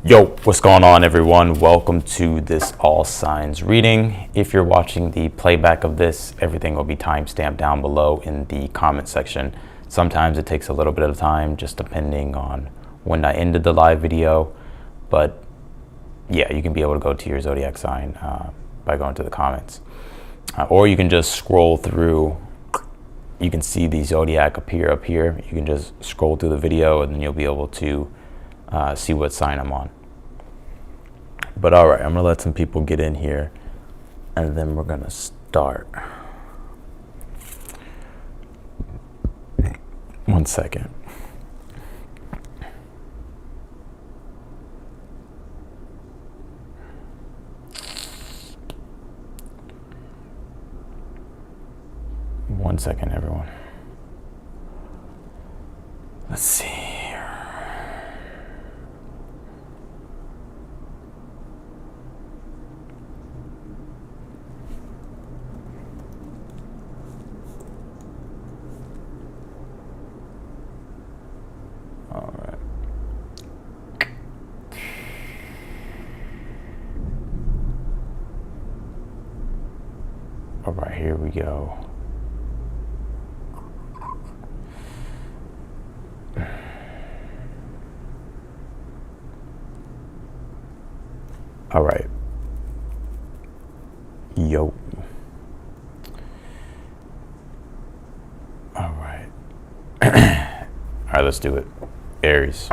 Yo, what's going on, everyone? Welcome to this all signs reading. If you're watching the playback of this, everything will be timestamped down below in the comment section. Sometimes it takes a little bit of time, just depending on when I ended the live video. But yeah, you can be able to go to your zodiac sign by going to the comments. Or you can just scroll through. You can see the zodiac appear up here. You can just scroll through the video and then you'll be able to see what sign I'm on. But all right, I'm gonna let some people get in here and then we're gonna start. 1 second. One second, everyone. Let's see here. All right. All right, here we go. All right. Yo. All right. All right, let's do it. Aries.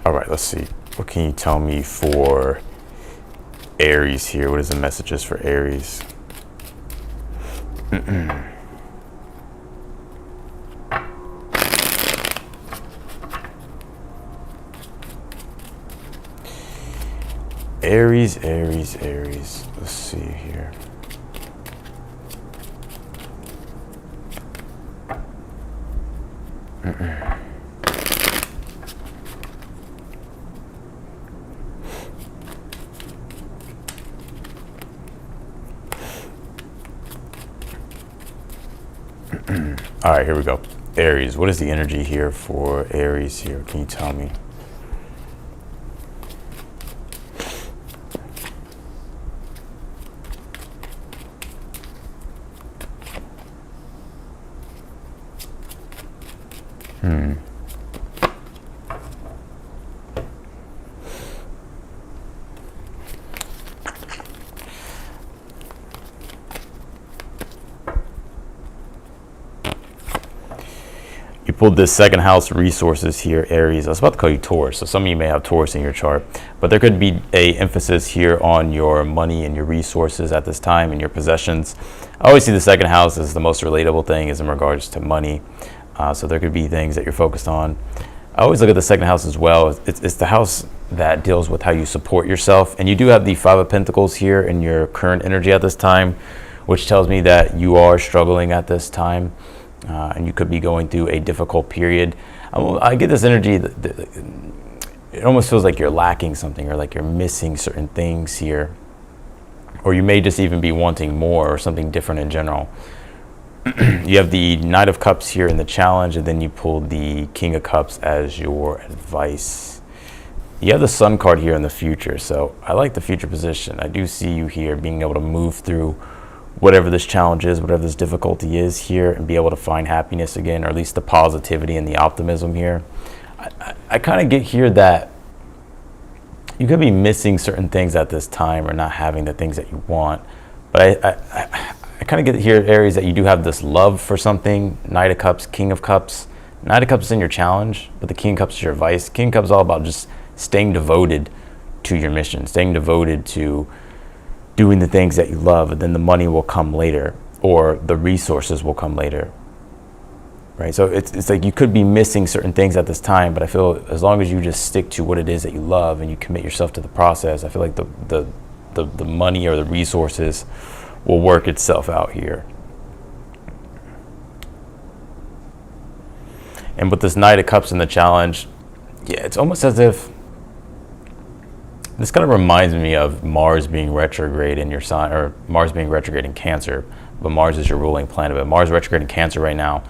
All right, let's see. What can you tell me for Aries here? What is the messages for Aries? Aries, Aries, Aries. Let's see here. All right, here we go. Aries, what is the energy here for Aries here? Can you tell me? You pulled this second house resources here, Aries. I was about to call you Taurus, so some of you may have Taurus in your chart, but there could be a emphasis here on your money and your resources at this time and your possessions. I always see the second house as the most relatable thing is in regards to money. So there could be things that you're focused on. I always look at the second house as well. It's the house that deals with how you support yourself. And you do have the Five of Pentacles here in your current energy at this time, which tells me that you are struggling at this time. And you could be going through a difficult period. I get this energy that it almost feels like you're lacking something or like you're missing certain things here. Or you may just even be wanting more or something different in general. You have the Knight of Cups here in the challenge, and then you pulled the King of Cups as your advice. You have the Sun card here in the future, so I like the future position. I do see you here being able to move through whatever this challenge is, whatever this difficulty is here, and be able to find happiness again, or at least the positivity and the optimism here. I kind of get here that you could be missing certain things at this time or not having the things that you want. But I kind of get here, Aries, that you do have this love for something. Knight of Cups, King of Cups. Knight of Cups is in your challenge, but the King of Cups is your advice. King of Cups is all about just staying devoted to your mission, staying devoted to doing the things that you love, and then the money will come later, or the resources will come later, right? So it's like you could be missing certain things at this time, but I feel as long as you just stick to what it is that you love and you commit yourself to the process, I feel like the money or the resources will work itself out here. And with this Knight of Cups in the challenge, yeah, it's almost as if This kind of reminds me of Mars being retrograde in your sign, or Mars being retrograde in Cancer, but Mars is your ruling planet. But Mars retrograde in Cancer right now.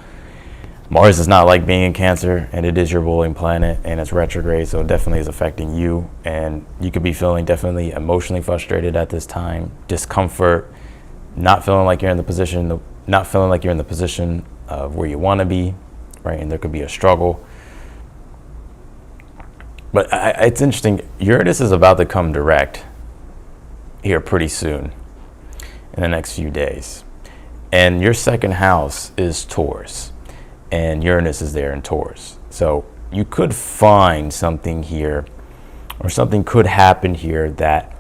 Mars does not like being in Cancer, and it is your ruling planet, and it's retrograde, so it definitely is affecting you. And you could be feeling definitely emotionally frustrated at this time, discomfort, not feeling like you're in the position, of where you want to be, right? And there could be a struggle. But it's interesting. Uranus is about to come direct here pretty soon, in the next few days, and your second house is Taurus. And Uranus is there in Taurus. So you could find something here, or something could happen here that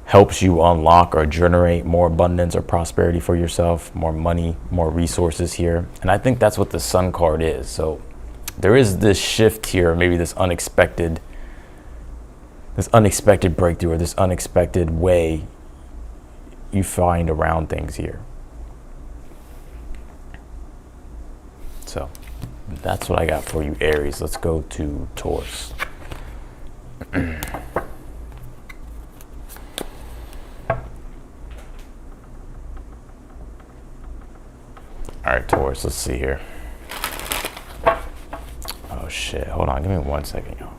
helps you unlock or generate more abundance or prosperity for yourself, more money, more resources here. And I think that's what the Sun card is. So there is this shift here, maybe this unexpected breakthrough, or this unexpected way you find around things here. So that's what I got for you, Aries. Let's go to Taurus. All right, Taurus, let's see here. Oh shit, hold on, give me 1 second, y'all.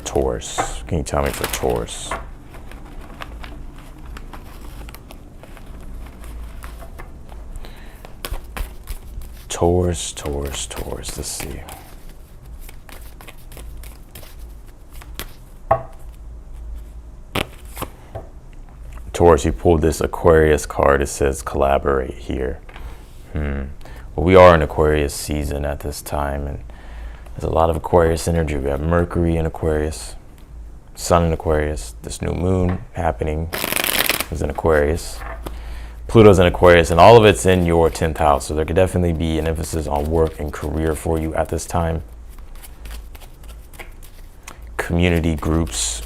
Taurus. Can you tell me for Taurus? Taurus. Let's see. Taurus, you pulled this Aquarius card. It says collaborate here. Well, we are in Aquarius season at this time, and there's a lot of Aquarius energy. We have Mercury in Aquarius, Sun in Aquarius. This new moon happening is in Aquarius. Pluto's in Aquarius, and all of it's in your 10th house. So there could definitely be an emphasis on work and career for you at this time. Community groups.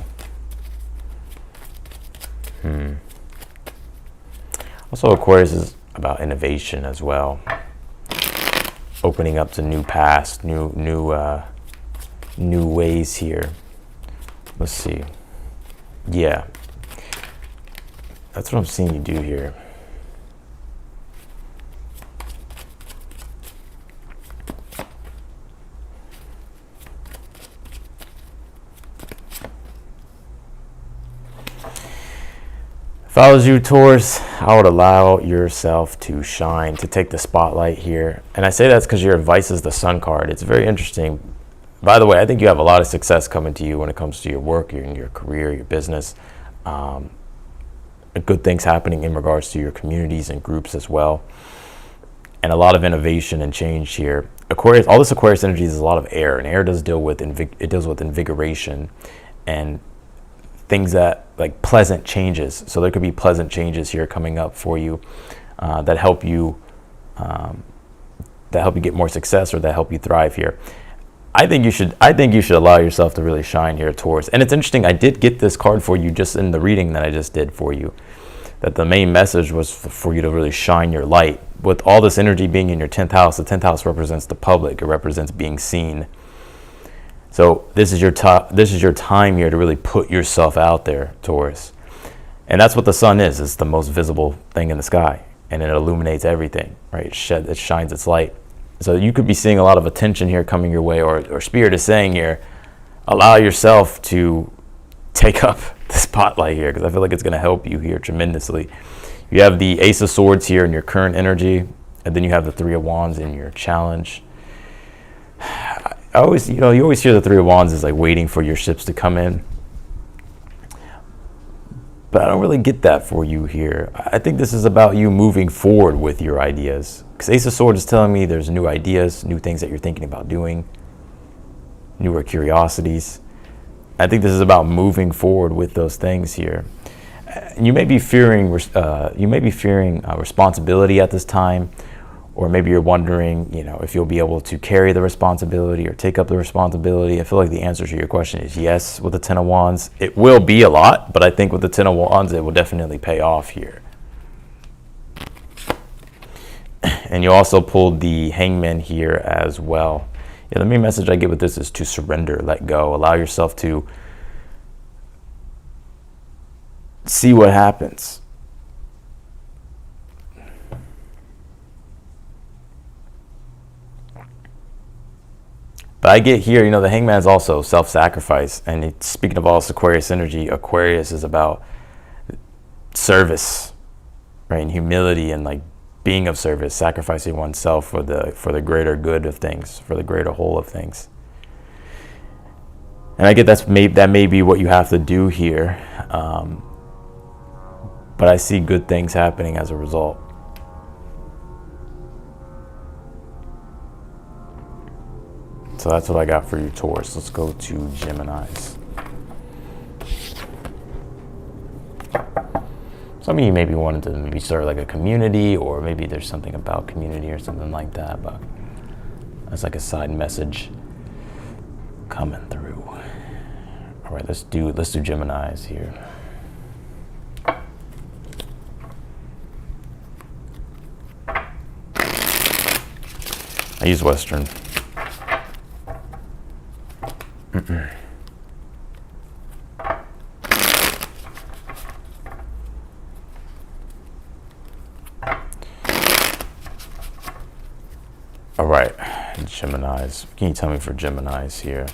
Also, Aquarius is about innovation as well. Opening up to new paths, new ways here. Let's see. Yeah, that's what I'm seeing you do here. If I was you, Taurus, I would allow yourself to shine, to take the spotlight here. And I say that's because your advice is the Sun card. It's very interesting. By the way, I think you have a lot of success coming to you when it comes to your work, your career, your business. Good things happening in regards to your communities and groups as well. And a lot of innovation and change here. Aquarius, all this Aquarius energy is a lot of air, and air does deal with invigoration and things that like pleasant changes. So there could be pleasant changes here coming up for you that help you get more success, or that help you thrive here. I think you should allow yourself to really shine here, Taurus. And it's interesting, I did get this card for you just in the reading that I just did for you, that the main message was for you to really shine your light. With all this energy being in your 10th house, the 10th house represents the public. It represents being seen. So this is your time here to really put yourself out there, Taurus. And that's what the sun is. It's the most visible thing in the sky, and it illuminates everything, right? It shines its light. So you could be seeing a lot of attention here coming your way, or Spirit is saying here, allow yourself to take up the spotlight here, because I feel like it's going to help you here tremendously. You have the Ace of Swords here in your current energy, and then you have the Three of Wands in your challenge. You always hear the Three of Wands is like waiting for your ships to come in. But I don't really get that for you here. I think this is about you moving forward with your ideas. Because Ace of Swords is telling me there's new ideas, new things that you're thinking about doing, newer curiosities. I think this is about moving forward with those things here. You may be fearing responsibility at this time, Or maybe you're wondering, if you'll be able to carry the responsibility or take up the responsibility. I feel like the answer to your question is yes with the Ten of Wands. It will be a lot, but I think with the Ten of Wands, it will definitely pay off here. And you also pulled the Hangman here as well. Yeah, the main message I get with this is to surrender, let go, allow yourself to see what happens. But I get here, the Hangman is also self-sacrifice. And speaking of all this Aquarius energy, Aquarius is about service, right? And humility and like being of service, sacrificing oneself for the greater good of things, for the greater whole of things. And I get that may be what you have to do here. But I see good things happening as a result. So that's what I got for you, Taurus. Let's go to Geminis. Some of you maybe wanted to maybe start like a community, or maybe there's something about community or something like that, but that's like a side message coming through. All right, let's do Geminis here. I use Western. All right, Geminis. Can you tell me for Geminis here?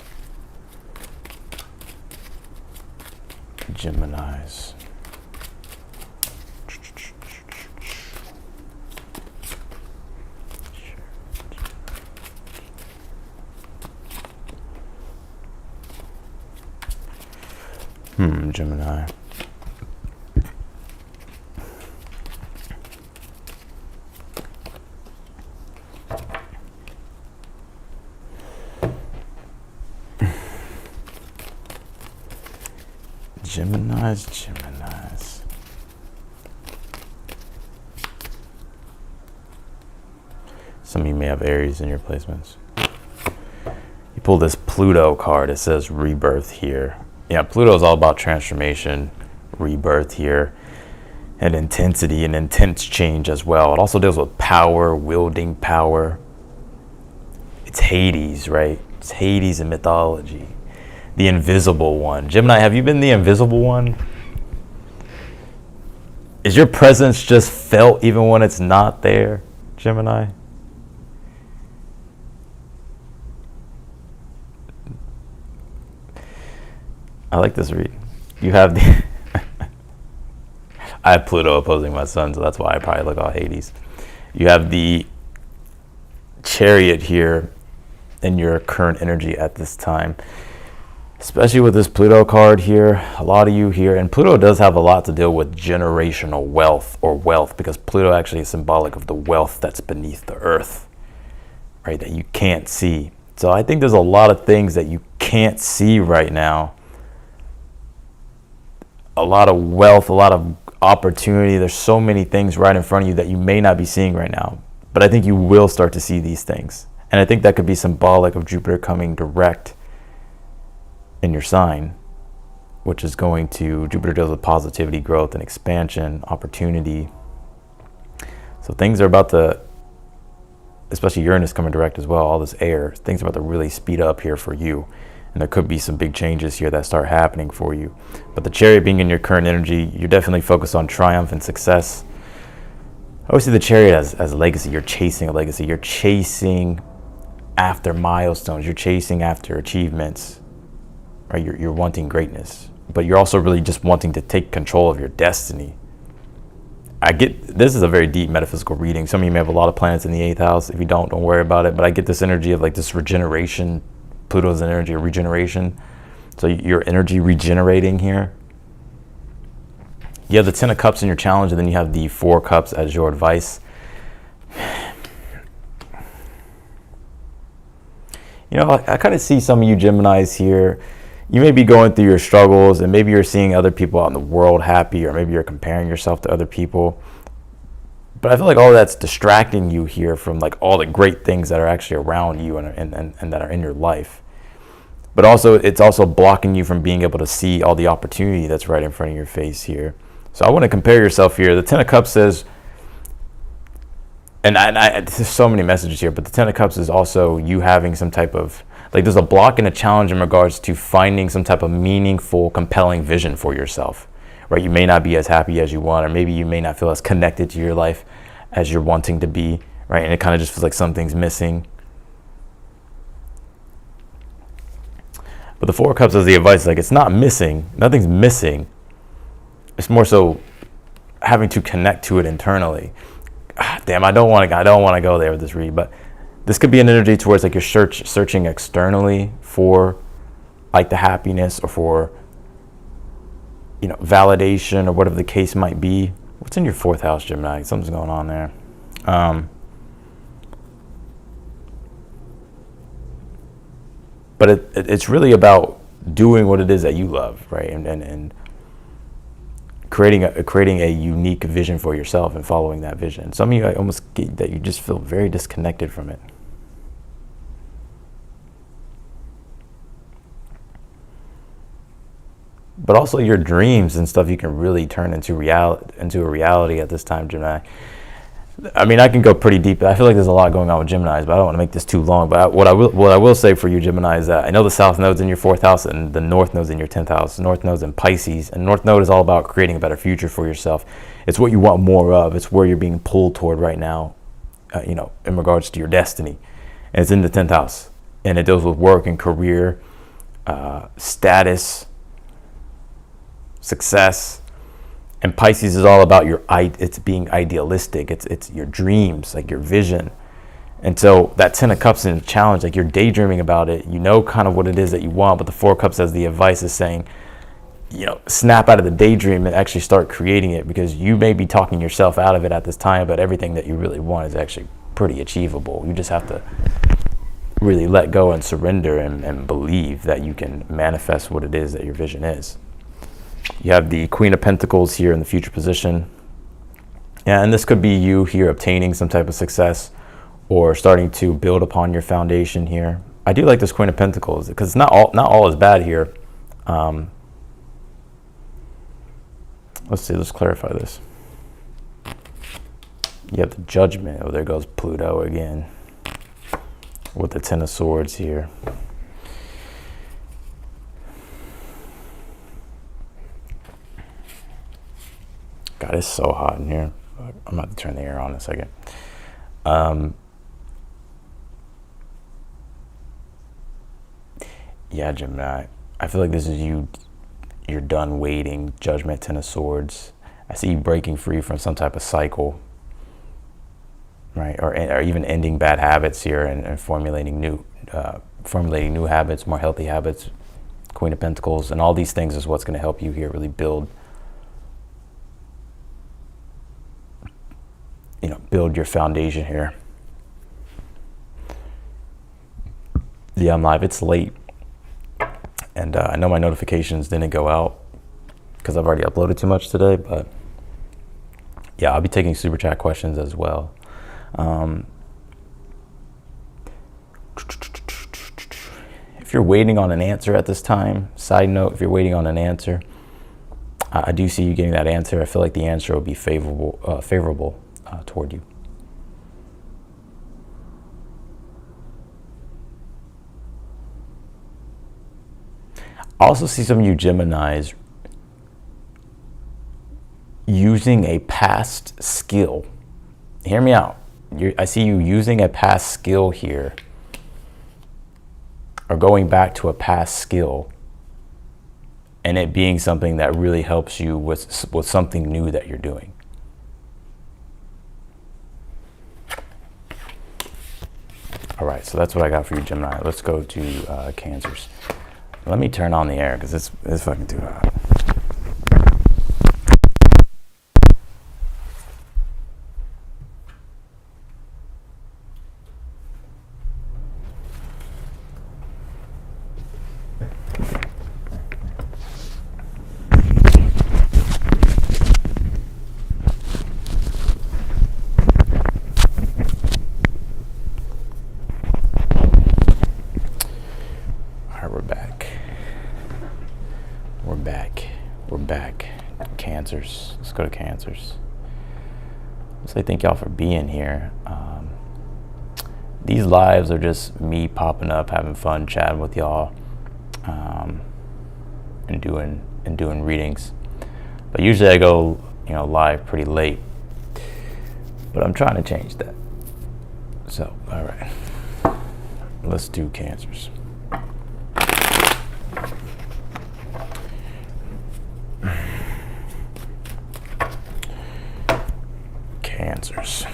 Geminis. Gemini. Geminis. Some of you may have Aries in your placements. You pull this Pluto card. It says rebirth here. Yeah, Pluto is all about transformation, rebirth here, and intensity and intense change as well. It also deals with power, wielding power. It's Hades, right? It's Hades in mythology. The invisible one. Gemini, have you been the invisible one? Is your presence just felt even when it's not there, Gemini? I like this read. You have the I have Pluto opposing my sun, so that's why I probably look all Hades. You have the Chariot here in your current energy at this time, especially with this Pluto card here. A lot of you here, and Pluto does have a lot to deal with generational wealth or wealth, because Pluto actually is symbolic of the wealth that's beneath the earth, right, that you can't see. So I think there's a lot of things that you can't see right now. A lot of wealth, a lot of opportunity. There's so many things right in front of you that you may not be seeing right now, but I think you will start to see these things. And I think that could be symbolic of Jupiter coming direct in your sign, which is going to, Jupiter deals with positivity, growth, and expansion, opportunity. So things are about to, especially Uranus coming direct as well, all this air, things are about to really speed up here for you. And there could be some big changes here that start happening for you. But the Chariot being in your current energy, you're definitely focused on triumph and success. I always see the Chariot as a legacy. You're chasing a legacy. You're chasing after milestones. You're chasing after achievements, right? You're wanting greatness. But you're also really just wanting to take control of your destiny. I get, this is a very deep metaphysical reading. Some of you may have a lot of planets in the 8th house. If you don't worry about it. But I get this energy of like this regeneration. Pluto's an energy of regeneration. So your energy regenerating here. You have the 10 of Cups in your challenge, and then you have the 4 Cups as your advice. You know, I kind of see some of you Geminis here. You may be going through your struggles, and maybe you're seeing other people out in the world happy, or maybe you're comparing yourself to other people. But I feel like all that's distracting you here from like all the great things that are actually around you and that are in your life. But also, it's also blocking you from being able to see all the opportunity that's right in front of your face here. So I want to compare yourself here. The Ten of Cups says, and there's so many messages here, but the Ten of Cups is also you having some type of, like there's a block and a challenge in regards to finding some type of meaningful, compelling vision for yourself, right? You may not be as happy as you want, or maybe you may not feel as connected to your life as you're wanting to be, right? And it kind of just feels like something's missing. But the Four of Cups is the advice, like it's not missing, nothing's missing. It's more so having to connect to it internally. Damn, I don't want to go there with this read, but this could be an energy towards like you're searching externally for like the happiness or for, you know, validation or whatever the case might be. What's in your fourth house, Gemini? Something's going on there. But it's really about doing what it is that you love, right? And creating a unique vision for yourself and following that vision. Some of you, I almost get that you just feel very disconnected from it. But also your dreams and stuff you can really turn into a reality at this time, Gemini. I mean, I can go pretty deep. I feel like there's a lot going on with Geminis, but I don't want to make this too long. But what I will say for you, Gemini, is that I know the South Node's in your fourth house and the North Node's in your 10th house. North Node's in Pisces, and North Node is all about creating a better future for yourself. It's what you want more of. It's where you're being pulled toward right now, you know, in regards to your destiny. And it's in the 10th house, and it deals with work and career, status, success. And Pisces is all about it's being idealistic. It's your dreams, like your vision. And so that 10 of Cups is a challenge, like you're daydreaming about it. You know kind of what it is that you want, but the 4 of Cups as the advice is saying, you know, snap out of the daydream and actually start creating it, because you may be talking yourself out of it at this time, but everything that you really want is actually pretty achievable. You just have to really let go and surrender and believe that you can manifest what it is that your vision is. You have the Queen of Pentacles here in the future position. Yeah, and this could be you here obtaining some type of success or starting to build upon your foundation here. I do like this Queen of Pentacles because it's not all is bad here. Let's see, let's clarify this. You have the Judgment. Oh, there goes Pluto again with the 10 of Swords here. God, it's so hot in here. I'm about to turn the air on in a second. Yeah, Gemini. I feel like this is you. You're done waiting. Judgment, 10 of Swords. I see you breaking free from some type of cycle, right? Or even ending bad habits here and formulating new habits, more healthy habits. Queen of Pentacles, and all these things is what's going to help you here really build. You know, build your foundation here. Yeah, I'm live. It's late. And I know my notifications didn't go out because I've already uploaded too much today. But yeah, I'll be taking super chat questions as well. If you're waiting on an answer at this time, side note, if you're waiting on an answer, I do see you getting that answer. I feel like the answer will be favorable toward you. I also see some of you Geminis using a past skill. Hear me out. I see you using a past skill here, or going back to a past skill, and it being something that really helps you with something new that you're doing. All right, so that's what I got for you, Gemini. Let's go to Cancers. Let me turn on the air because it's fucking too hot. we're back. We're back. We're back. Cancers. Let's go to Cancers. So thank y'all for being here. These lives are just me popping up, having fun, chatting with y'all, and doing readings. But usually I go, live pretty late. But I'm trying to change that. So, all right, let's do Cancers. Cancers.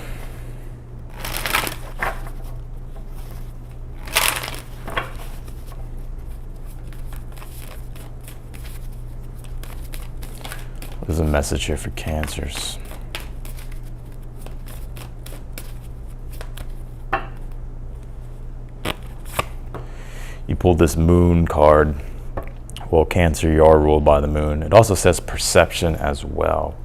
There's a message here for Cancers. You pulled this moon card. Well, Cancer, you are ruled by the moon. It also says perception as well.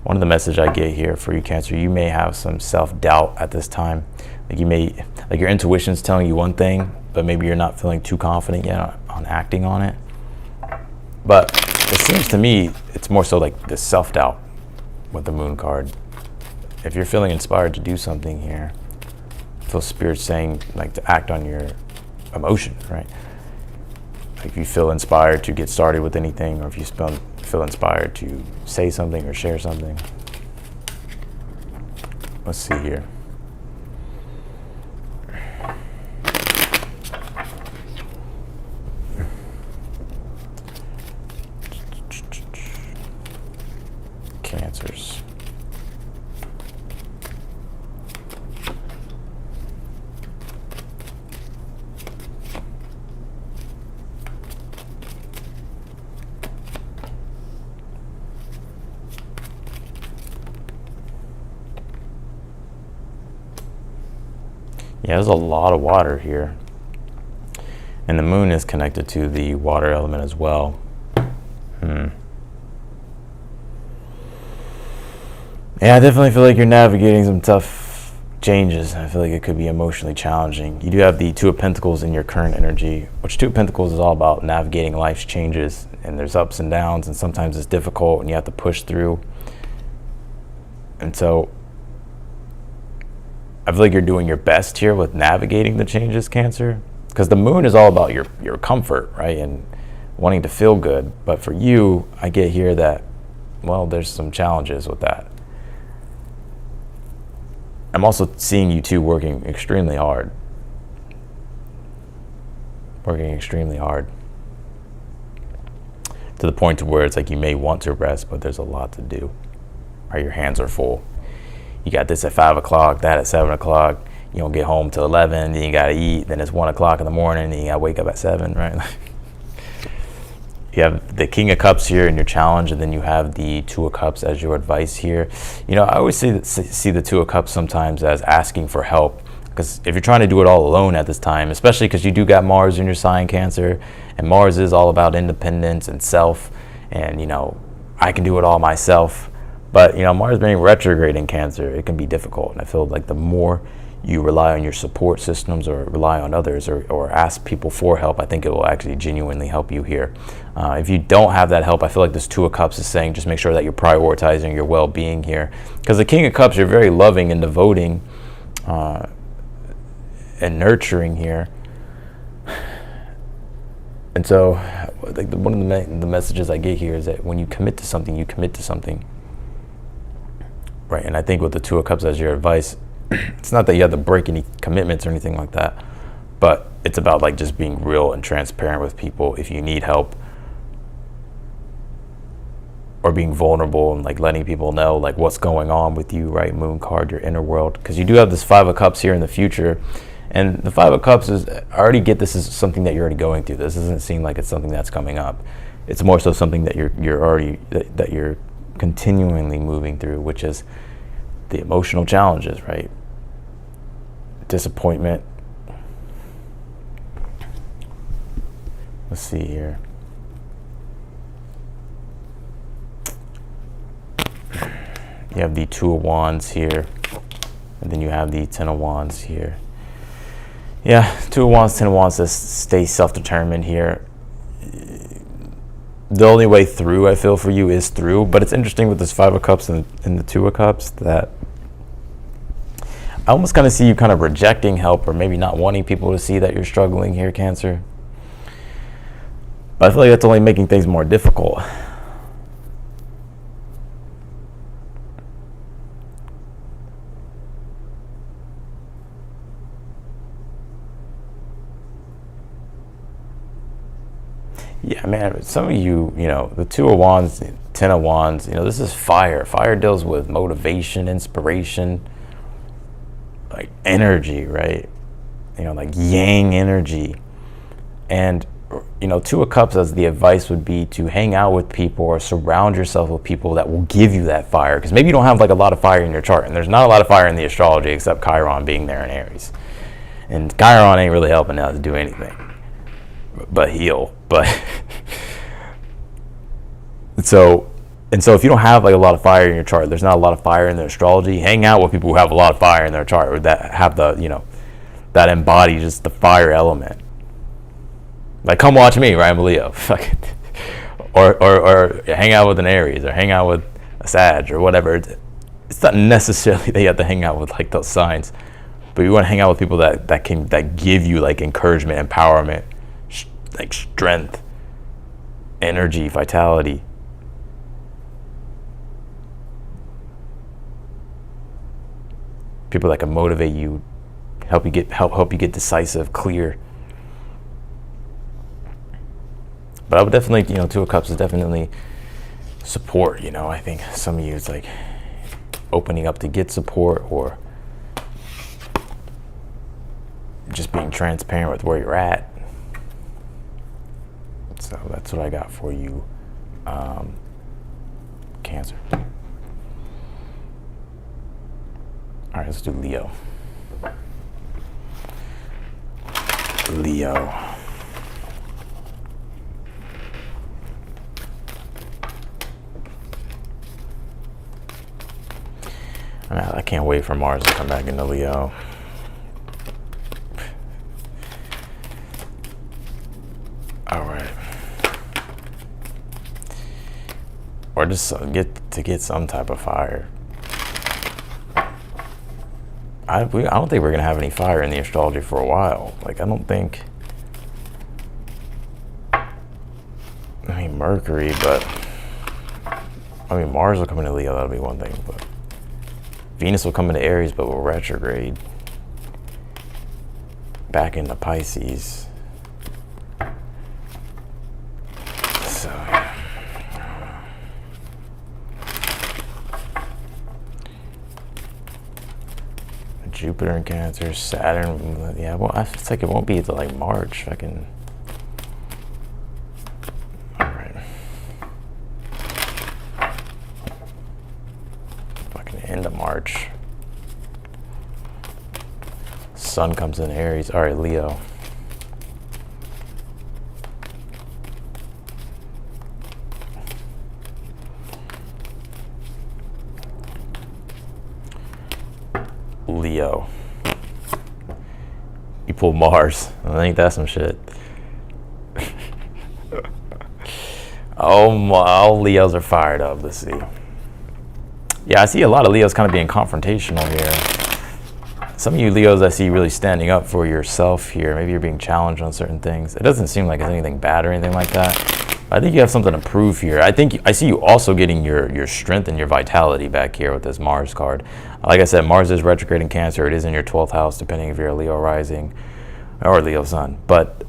One of the messages I get here for you, Cancer, you may have some self-doubt at this time. Like your intuition's telling you one thing, but maybe you're not feeling too confident yet on acting on it. But it seems to me it's more so like this self-doubt with the moon card. If you're feeling inspired to do something here, I feel Spirit saying like to act on your emotion, right? Like if you feel inspired to get started with anything, or if you feel inspired to say something or share something. Let's see here. Cancers. Yeah, there's a lot of water here. And the moon is connected to the water element as well. Yeah, I definitely feel like you're navigating some tough changes. I feel like it could be emotionally challenging. You do have the Two of Pentacles in your current energy, which Two of Pentacles is all about navigating life's changes. And there's ups and downs, and sometimes it's difficult and you have to push through. And so I feel like you're doing your best here with navigating the changes, Cancer. Because the moon is all about your comfort, right? And wanting to feel good. But for you, I get here that, well, there's some challenges with that. I'm also seeing you two working extremely hard. Working extremely hard. To the point to where it's like you may want to rest, but there's a lot to do. Right? Your hands are full. You got this at 5 o'clock, that at 7 o'clock. You don't get home till 11, then you gotta eat. Then it's 1 o'clock in the morning, then you gotta wake up at 7, right? You have the King of Cups here in your challenge, and then you have the Two of Cups as your advice here. I always see the Two of Cups sometimes as asking for help, because if you're trying to do it all alone at this time, especially because you do got Mars in your sign, Cancer, and Mars is all about independence and self, and I can do it all myself. But Mars being retrograde in Cancer, it can be difficult, and I feel like the more you rely on your support systems or rely on others or ask people for help, I think it will actually genuinely help you here. If you don't have that help, I feel like this Two of Cups is saying just make sure that you're prioritizing your well-being here. Because the King of Cups, you're very loving and devoting and nurturing here. And so one of the messages I get here is that when you commit to something, you commit to something. Right, and I think with the Two of Cups as your advice, it's not that you have to break any commitments or anything like that, but it's about like just being real and transparent with people if you need help, or being vulnerable and like letting people know like what's going on with you, right? Moon card, your inner world, because you do have this Five of Cups here in the future, and the Five of Cups is, I already get this is something that you're already going through. This doesn't seem like it's something that's coming up. It's more so something that you're continually moving through, which is the emotional challenges, right? Disappointment. Let's see here. You have the Two of Wands here, and then you have the Ten of Wands here. Yeah, Two of Wands, Ten of Wands to stay self-determined here. The only way through, I feel, for you is through. But it's interesting with this Five of Cups and the Two of Cups that I almost kind of see you kind of rejecting help, or maybe not wanting people to see that you're struggling here, Cancer. But I feel like that's only making things more difficult. Yeah, man, some of you, you know, the Two of Wands, Ten of Wands, you know, this is fire. Fire deals with motivation, inspiration, like energy, right? You know, like yang energy. And, you know, Two of Cups, as the advice would be to hang out with people or surround yourself with people that will give you that fire. Because maybe you don't have like a lot of fire in your chart. And there's not a lot of fire in the astrology except Chiron being there in Aries. And Chiron ain't really helping out to do anything but heal. But so if you don't have like a lot of fire in your chart, there's not a lot of fire in their astrology, hang out with people who have a lot of fire in their chart, or that have the, you know, that embody just the fire element. Like, come watch me, right? I'm a Leo. or hang out with an Aries, or hang out with a Sag, or whatever. It's not necessarily that you have to hang out with like those signs, but you want to hang out with people that give you like encouragement, empowerment, like strength, energy, vitality. People that can motivate you, help you get decisive, clear. But I would definitely, you know, Two of Cups is definitely support. You know, I think some of you, it's like opening up to get support, or just being transparent with where you're at. So that's what I got for you, Cancer. All right, let's do Leo. Leo. I can't wait for Mars to come back into Leo. All right. Or just get some type of fire. I don't think we're gonna have any fire in the astrology for a while. Like, I don't think. I mean, Mercury, but I mean, Mars will come into Leo. That'll be one thing, but Venus will come into Aries, but will retrograde back into Pisces. So. Jupiter in Cancer, Saturn, yeah, well, it's like it won't be until like March. All right. Fucking end of March. Sun comes in Aries. All right, Leo. Leo. You pull Mars. I think that's some shit. All Leos are fired up. Let's see. Yeah, I see a lot of Leos kind of being confrontational here. Some of you Leos I see really standing up for yourself here. Maybe you're being challenged on certain things. It doesn't seem like it's anything bad or anything like that. I think you have something to prove here. I see you also getting your strength and your vitality back here with this Mars card. Like I said, Mars is retrograde in Cancer. It is in your 12th house, depending if you're a Leo rising or Leo sun. But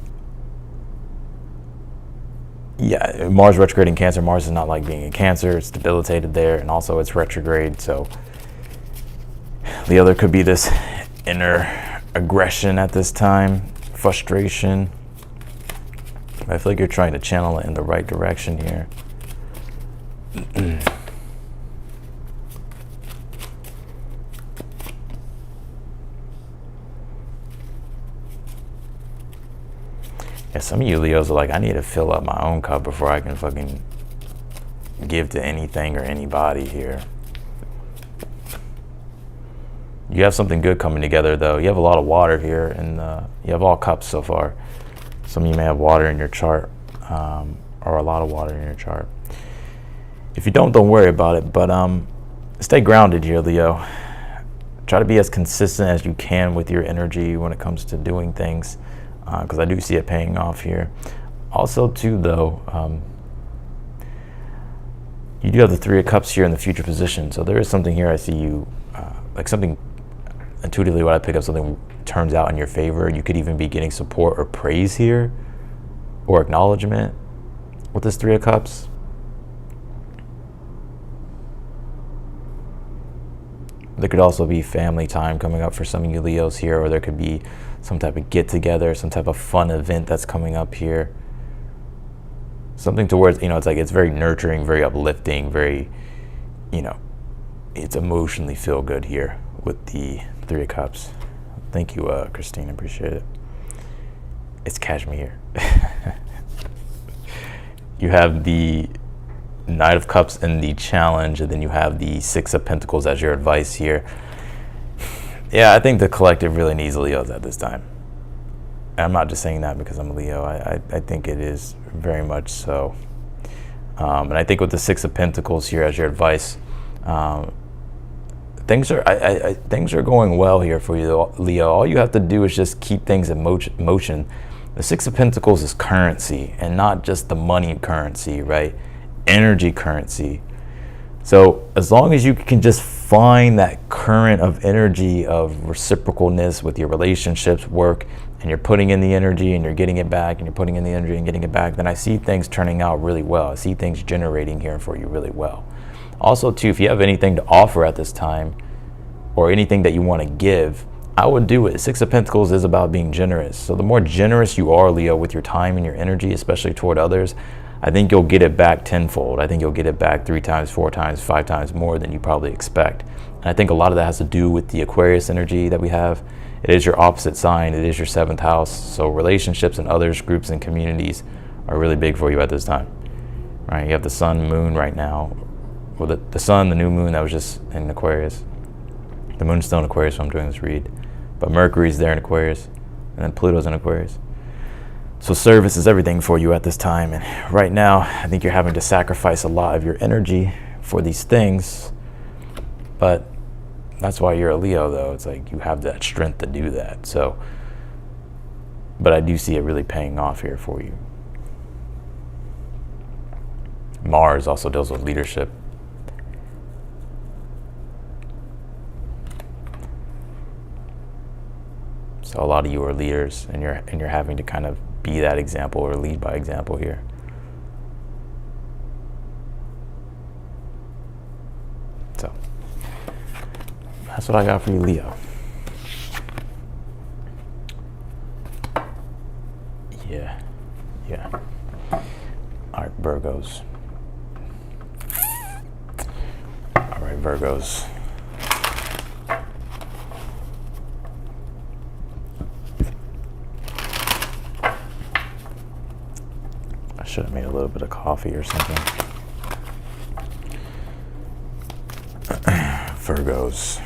yeah, Mars retrograde in Cancer. Mars is not like being in Cancer. It's debilitated there, and also it's retrograde. So Leo, there could be this inner aggression at this time, frustration. I feel like you're trying to channel it in the right direction here. Yeah, some of you Leos are like, I need to fill up my own cup before I can fucking give to anything or anybody here. You have something good coming together, though. You have a lot of water here, and you have all cups so far. Some of you may have water in your chart, or a lot of water in your chart. If you don't worry about it, but stay grounded here, Leo. Try to be as consistent as you can with your energy when it comes to doing things, because I do see it paying off here. Also, too, though, you do have the Three of Cups here in the future position, so there is something here I see you, like something, intuitively what I pick up, something turns out in your favor. You could even be getting support or praise here, or acknowledgement with this Three of Cups. There could also be family time coming up for some of you Leos here, or there could be some type of get-together, some type of fun event that's coming up here. Something towards, it's like it's very nurturing, very uplifting, very, it's emotionally feel good here with the Three of Cups. Thank you, Christine, appreciate it. It's cashmere. You have the Knight of Cups in the challenge, and then you have the Six of Pentacles as your advice here. Yeah, I think the collective really needs Leos at this time. And I'm not just saying that because I'm a Leo. I think it is very much so. And I think with the Six of Pentacles here as your advice, things are going well here for you, Leo. All you have to do is just keep things in motion. The Six of Pentacles is currency, and not just the money currency, right? Energy currency. So as long as you can just find that current of energy of reciprocalness with your relationships, work, and you're putting in the energy and you're getting it back, and you're putting in the energy and getting it back, then I see things turning out really well. I see things generating here for you really well. Also, too, if you have anything to offer at this time, or anything that you want to give, I would do it. Six of Pentacles is about being generous. So the more generous you are, Leo, with your time and your energy, especially toward others, I think you'll get it back tenfold. I think you'll get it back 3 times, 4 times, 5 times more than you probably expect. And I think a lot of that has to do with the Aquarius energy that we have. It is your opposite sign. It is your 7th house. So relationships and others, groups and communities are really big for you at this time. Right? You have the sun, moon right now. Well, the sun, the new moon that was just in Aquarius. The moon's still in Aquarius, so I'm doing this read. But Mercury's there in Aquarius, and then Pluto's in Aquarius. So service is everything for you at this time. And right now, I think you're having to sacrifice a lot of your energy for these things. But that's why you're a Leo, though. It's like you have that strength to do that. So, but I do see it really paying off here for you. Mars also deals with leadership. So a lot of you are leaders, and you're having to kind of be that example or lead by example here. So that's what I got for you, Leo. Yeah. All right, Virgos. Virgos. I should have made a little bit of coffee or something. Virgos.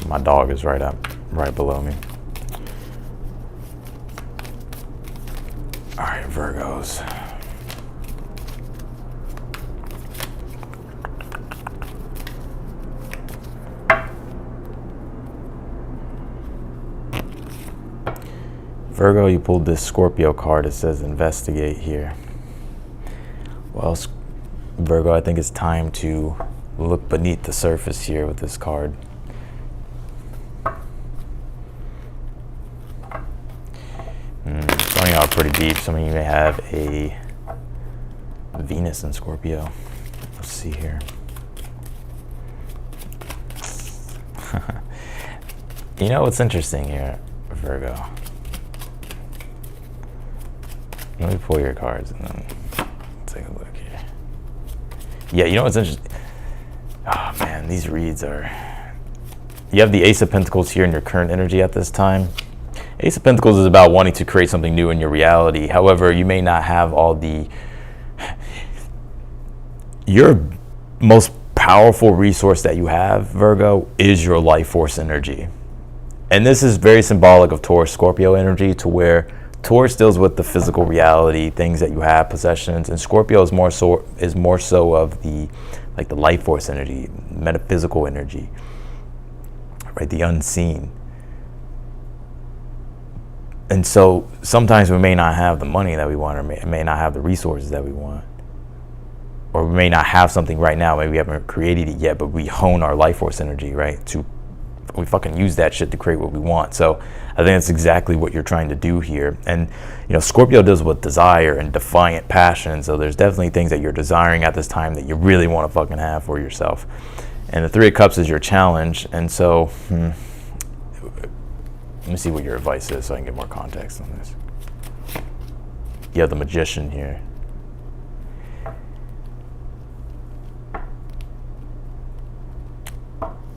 My dog is right below me. All right, Virgos. Virgo, you pulled this Scorpio card. It says investigate here. Well, Virgo, I think it's time to look beneath the surface here with this card. Some of y'all are pretty deep. Some of you may have a Venus in Scorpio. Let's see here. You know what's interesting here, Virgo? Let me pull your cards and then take a look here. Yeah, you know what's interesting? Oh man, these reads are... You have the Ace of Pentacles here in your current energy at this time. Ace of Pentacles is about wanting to create something new in your reality. However, you may not have all the... Your most powerful resource that you have, Virgo, is your life force energy. And this is very symbolic of Taurus, Scorpio energy, to where Taurus deals with the physical reality, things that you have, possessions, and Scorpio is more so of the like the life force energy, metaphysical energy, right? The unseen. And so sometimes we may not have the money that we want, or may not have the resources that we want, or we may not have something right now. Maybe we haven't created it yet, but we hone our life force energy, right? We fucking use that shit to create what we want. So I think that's exactly what you're trying to do here. And, you know, Scorpio deals with desire and defiant passion. So there's definitely things that you're desiring at this time that you really want to fucking have for yourself. And the Three of Cups is your challenge. And so, let me see what your advice is so I can get more context on this. You have the Magician here.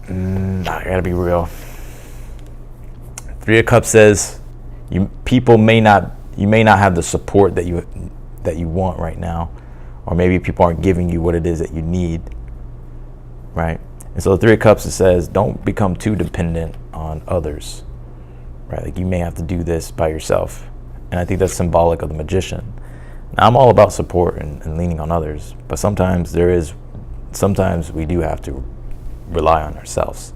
I gotta be real. Three of Cups says you may not have the support that you want right now, or maybe people aren't giving you what it is that you need, right? And so the Three of Cups, it says don't become too dependent on others, right? Like you may have to do this by yourself, and I think that's symbolic of the Magician. Now, I'm all about support and leaning on others, but sometimes we do have to rely on ourselves.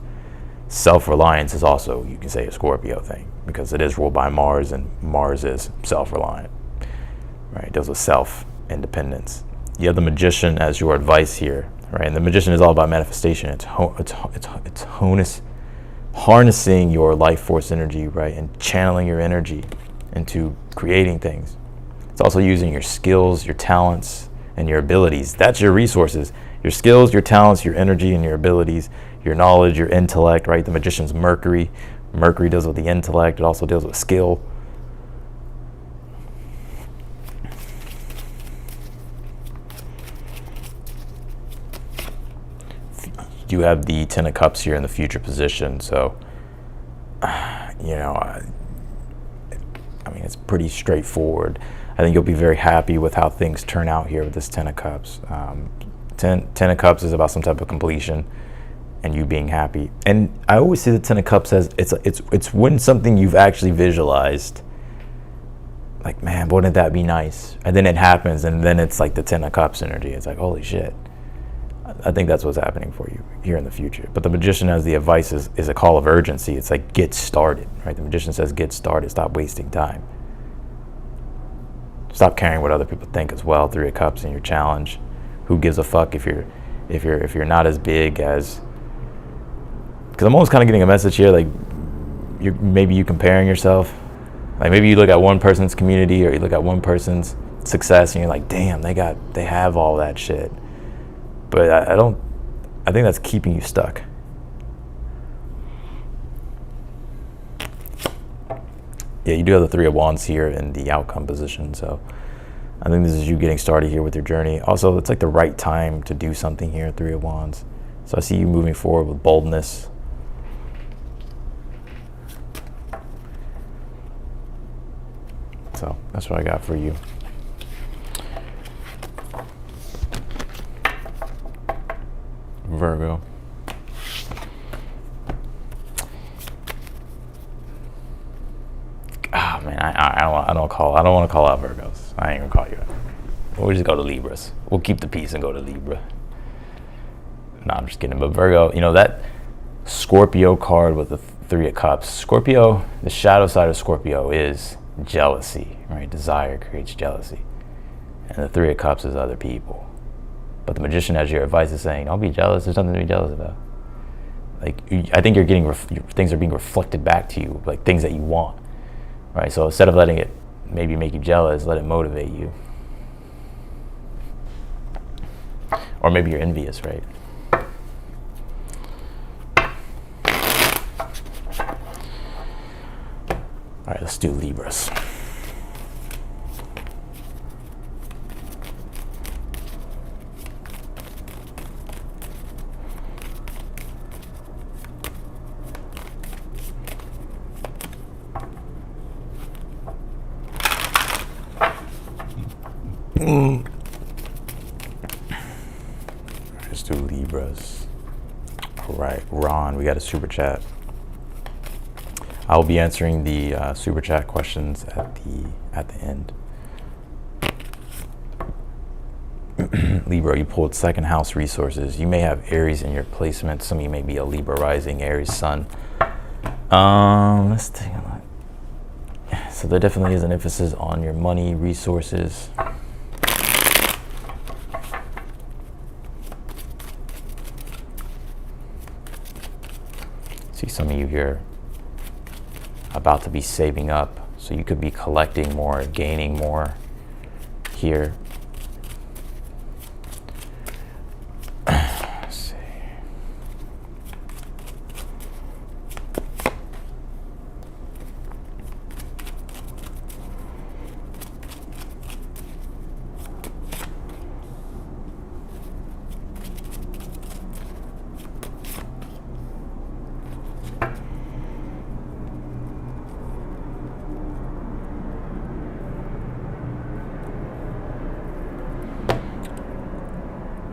Self-reliance is also, you can say, a Scorpio thing, because it is ruled by Mars, and Mars is self-reliant, right? It deals with self-independence. You have the Magician as your advice here, right? And the Magician is all about manifestation. It's harnessing your life force energy, right? And channeling your energy into creating things. It's also using your skills, your talents, and your abilities. That's your resources. Your skills, your talents, your energy, and your abilities, your knowledge, your intellect, right? The Magician's Mercury. Mercury deals with the intellect. It also deals with skill. You have the Ten of Cups here in the future position. So, you know, I mean, it's pretty straightforward. I think you'll be very happy with how things turn out here with this Ten of Cups. Ten of Cups is about some type of completion and you being happy. And I always see the Ten of Cups as it's when something you've actually visualized, like, man, wouldn't that be nice? And then it happens, and then it's like the Ten of Cups energy. It's like, holy shit. I think that's what's happening for you here in the future. But the Magician, as the advice, is a call of urgency. It's like, get started, right? The Magician says, get started. Stop wasting time. Stop caring what other people think as well. Three of Cups in your challenge. Who gives a fuck if you're not as big as? Because I'm almost kind of getting a message here, like maybe you comparing yourself. Like maybe you look at one person's community or you look at one person's success and you're like, damn, they have all that shit. But I think that's keeping you stuck. Yeah, you do have the Three of Wands here in the outcome position, so I think this is you getting started here with your journey. Also, it's like the right time to do something here, Three of Wands. So I see you moving forward with boldness. So that's what I got for you. Virgo. Ah, man, I don't want to call out Virgos. I ain't gonna call you out. We'll just go to Libras. We'll keep the peace and go to Libra. No, I'm just kidding. But Virgo, you know, that Scorpio card with the Three of Cups. Scorpio, the shadow side of Scorpio is jealousy, right? Desire creates jealousy. And the Three of Cups is other people. But the Magician, as your advice, is saying, don't be jealous. There's nothing to be jealous about. Like, I think you're getting, things are being reflected back to you, like things that you want, right? So instead of letting it maybe make you jealous, let it motivate you. Or maybe you're envious, right? All right, let's do Libras. do Libras. All right, Ron, we got a super chat. I'll be answering the super chat questions at the end. Libra, you pulled second house resources. You may have Aries in your placement. Some of you may be a Libra rising, Aries sun. Let's take a look. So there definitely is an emphasis on your money, resources. See some of you here about to be saving up. So you could be collecting more, gaining more here. Let's see.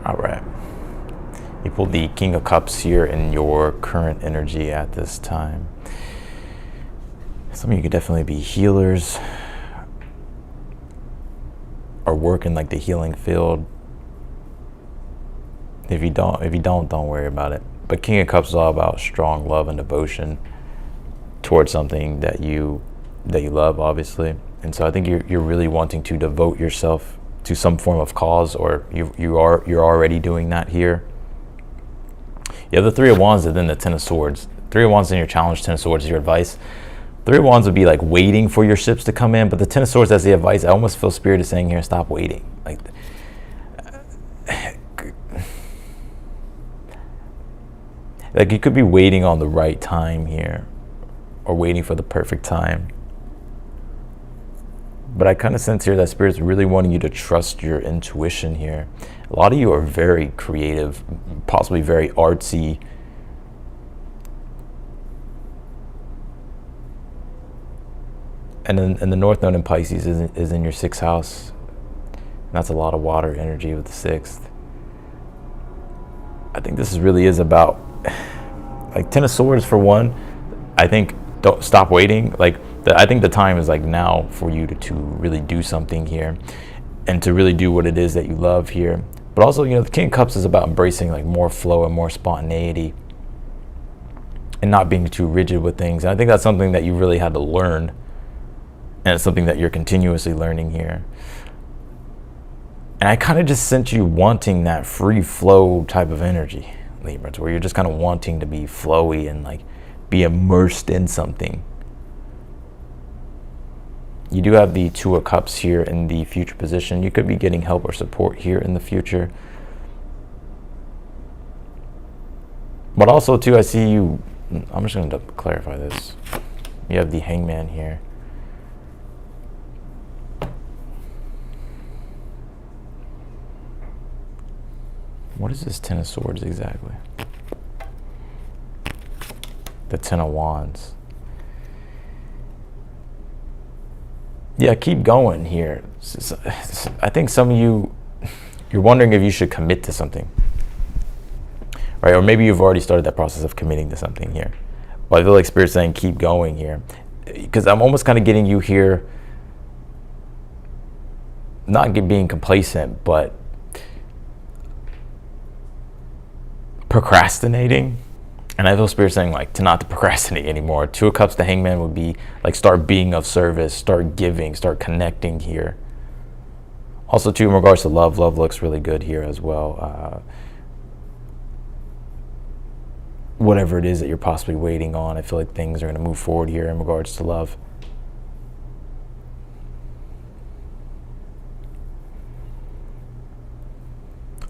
All right. You pulled the King of Cups here in your current energy at this time. Some of you could definitely be healers or work in like the healing field. If you don't worry about it. But King of Cups is all about strong love and devotion towards something that you love, obviously. And so I think you're really wanting to devote yourself to some form of cause, or you're already doing that here. You have the Three of Wands and then the Ten of Swords. Three of Wands in your challenge, Ten of Swords is your advice. Three of Wands would be like waiting for your ships to come in, but the Ten of Swords as the advice. I almost feel Spirit is saying here, stop waiting. Like you could be waiting on the right time here, or waiting for the perfect time. But I kind of sense here that Spirit's really wanting you to trust your intuition here. A lot of you are very creative, possibly very artsy. And then the North Node in Pisces is in your 6th house. And that's a lot of water energy with the 6th. I think this really is about, like, Ten of Swords for one. I think don't stop waiting. I think the time is like now for you to really do something here and to really do what it is that you love here. But also, the King of Cups is about embracing like more flow and more spontaneity and not being too rigid with things. And I think that's something that you really had to learn, and it's something that you're continuously learning here. And I kind of just sense you wanting that free flow type of energy, Libra, where you're just kind of wanting to be flowy and like be immersed in something. You do have the Two of Cups here in the future position. You could be getting help or support here in the future. But also too, I see you, I'm just going to clarify this. You have the Hangman here. What is this Ten of Swords exactly? The Ten of Wands. Yeah, keep going here. I think some of you're wondering if you should commit to something, right? Or maybe you've already started that process of committing to something here. But I feel like Spirit's saying keep going here, because I'm almost kind of getting you here, not being complacent, but procrastinating. And I feel Spirit saying like to not to procrastinate anymore. Two of Cups, the Hangman would be like start being of service, start giving, start connecting here. Also too, in regards to love looks really good here as well. Whatever it is that you're possibly waiting on, I feel like things are going to move forward here in regards to love.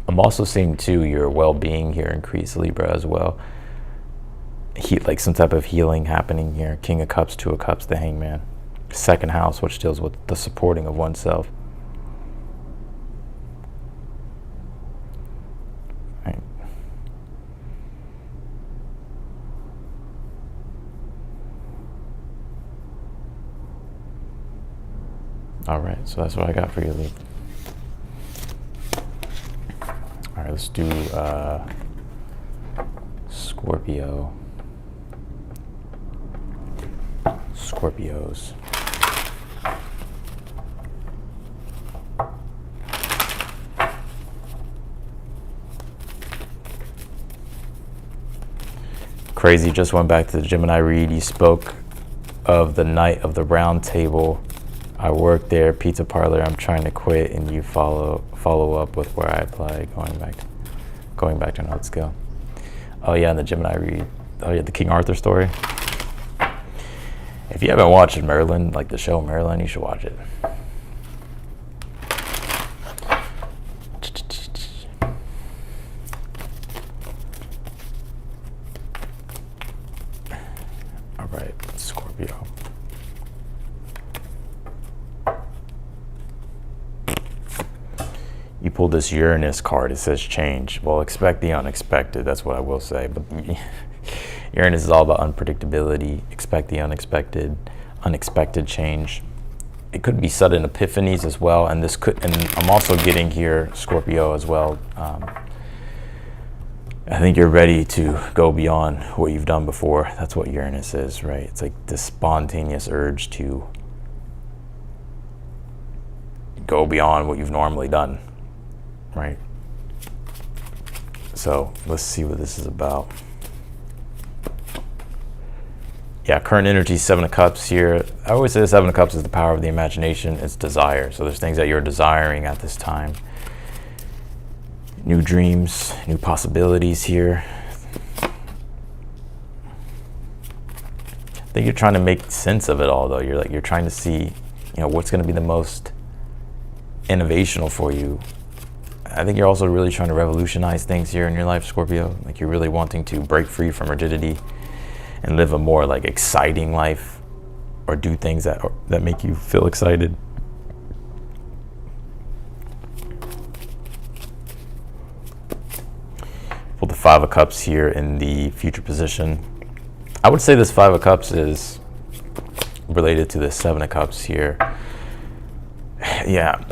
I'm also seeing too your well-being here increase, Libra, as well. Like some type of healing happening here. King of Cups, Two of Cups, the Hangman. 2nd house, which deals with the supporting of oneself. Right. All right, so that's what I got for you, Libra. All right, let's do Scorpio. Scorpios. Crazy, just went back to the Gemini read. You spoke of the night of the round table. I work there, pizza parlor. I'm trying to quit, and you follow up with where I apply. Going back to another skill. Oh yeah, and the Gemini read. Oh yeah, the King Arthur story. If you haven't watched Merlin, like the show Merlin, you should watch it. All right, Scorpio. You pulled this Uranus card. It says change. Well, expect the unexpected. That's what I will say. But Uranus is all about unpredictability. Expect the unexpected change. It could be sudden epiphanies as well. And I'm also getting here Scorpio as well. I think you're ready to go beyond what you've done before. That's what Uranus is, right? It's like this spontaneous urge to go beyond what you've normally done, right? So let's see what this is about. Yeah, current energy, Seven of Cups here. I always say the Seven of Cups is the power of the imagination. It's desire. So there's things that you're desiring at this time. New dreams, new possibilities here. I think you're trying to make sense of it all, though. You're trying to see, what's going to be the most innovational for you. I think you're also really trying to revolutionize things here in your life, Scorpio. Like you're really wanting to break free from rigidity and live a more like exciting life, or do things that make you feel excited. Pull the Five of Cups here in the future position. I would say this Five of Cups is related to the Seven of Cups here. Yeah,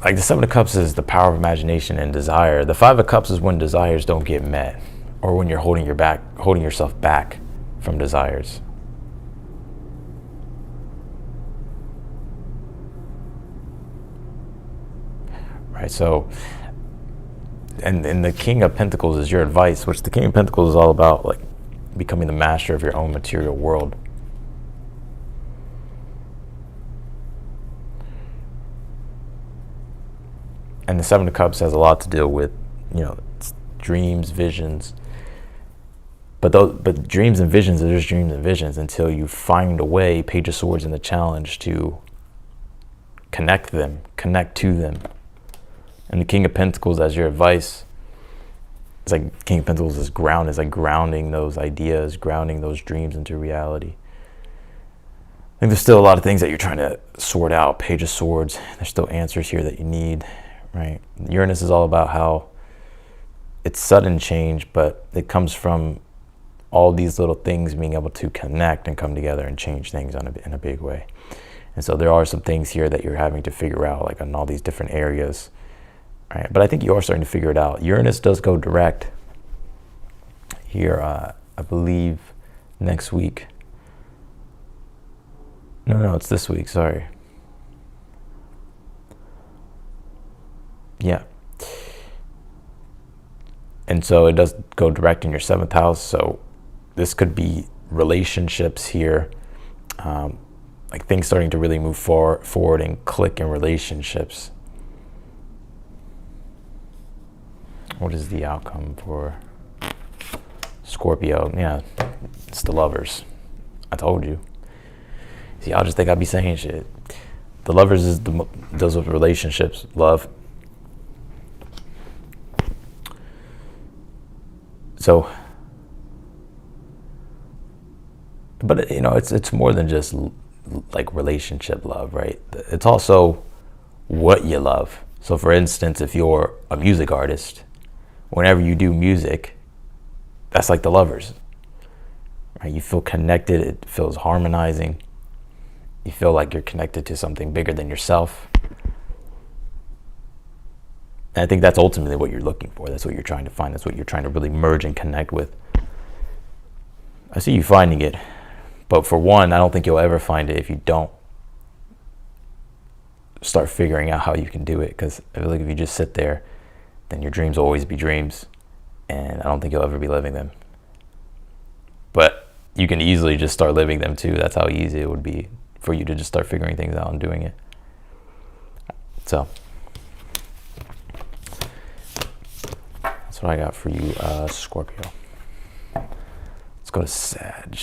like the Seven of Cups is the power of imagination and desire. The Five of Cups is when desires don't get met, or when you're holding yourself back from desires. Right, so, and the King of Pentacles is your advice, which the King of Pentacles is all about, like becoming the master of your own material world. And the Seven of Cups has a lot to deal with, dreams, visions. But dreams and visions are just dreams and visions until you find a way, Page of Swords in the challenge, to connect to them. And the King of Pentacles as your advice, it's like King of Pentacles is grounding those ideas, grounding those dreams into reality. I think there's still a lot of things that you're trying to sort out. Page of Swords, there's still answers here that you need, right? Uranus is all about how it's sudden change, but it comes from all these little things being able to connect and come together and change things in a big way. And so there are some things here that you're having to figure out, like on all these different areas, right? But I think you are starting to figure it out. Uranus does go direct here, I believe, next week. No, it's this week, sorry. Yeah. And so it does go direct in your 7th house, so this could be relationships here, like things starting to really move forward and click in relationships. What is the outcome for Scorpio? Yeah, it's the Lovers. I told you. See, y'all just think I be saying shit. The Lovers is deals with relationships, love. So, but it's more than just like relationship love, right? It's also what you love. So for instance, if you're a music artist, whenever you do music, that's like the Lovers, right? You feel connected, it feels harmonizing. You feel like you're connected to something bigger than yourself. And I think that's ultimately what you're looking for. That's what you're trying to find. That's what you're trying to really merge and connect with. I see you finding it. But for one, I don't think you'll ever find it if you don't start figuring out how you can do it. Because I feel like if you just sit there, then your dreams will always be dreams. And I don't think you'll ever be living them. But you can easily just start living them too. That's how easy it would be for you to just start figuring things out and doing it. So that's what I got for you, Scorpio. Let's go to Sag.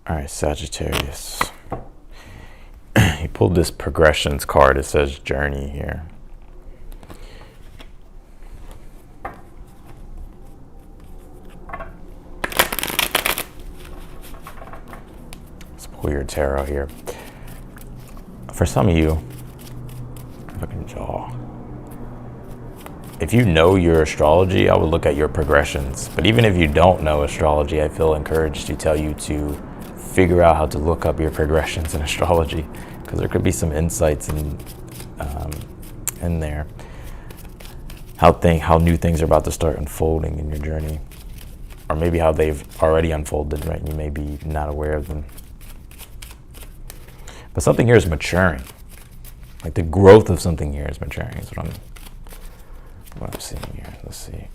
All right, Sagittarius. He pulled this progressions card. It says journey here. Let's pull your tarot here. For some of you, fucking jaw. If you know your astrology, I would look at your progressions. But even if you don't know astrology, I feel encouraged to tell you to figure out how to look up your progressions in astrology, because there could be some insights in there. How new things are about to start unfolding in your journey, or maybe how they've already unfolded, right? And you may be not aware of them. But something here is maturing. Like the growth of something here is maturing. Is what I'm seeing here. Let's see.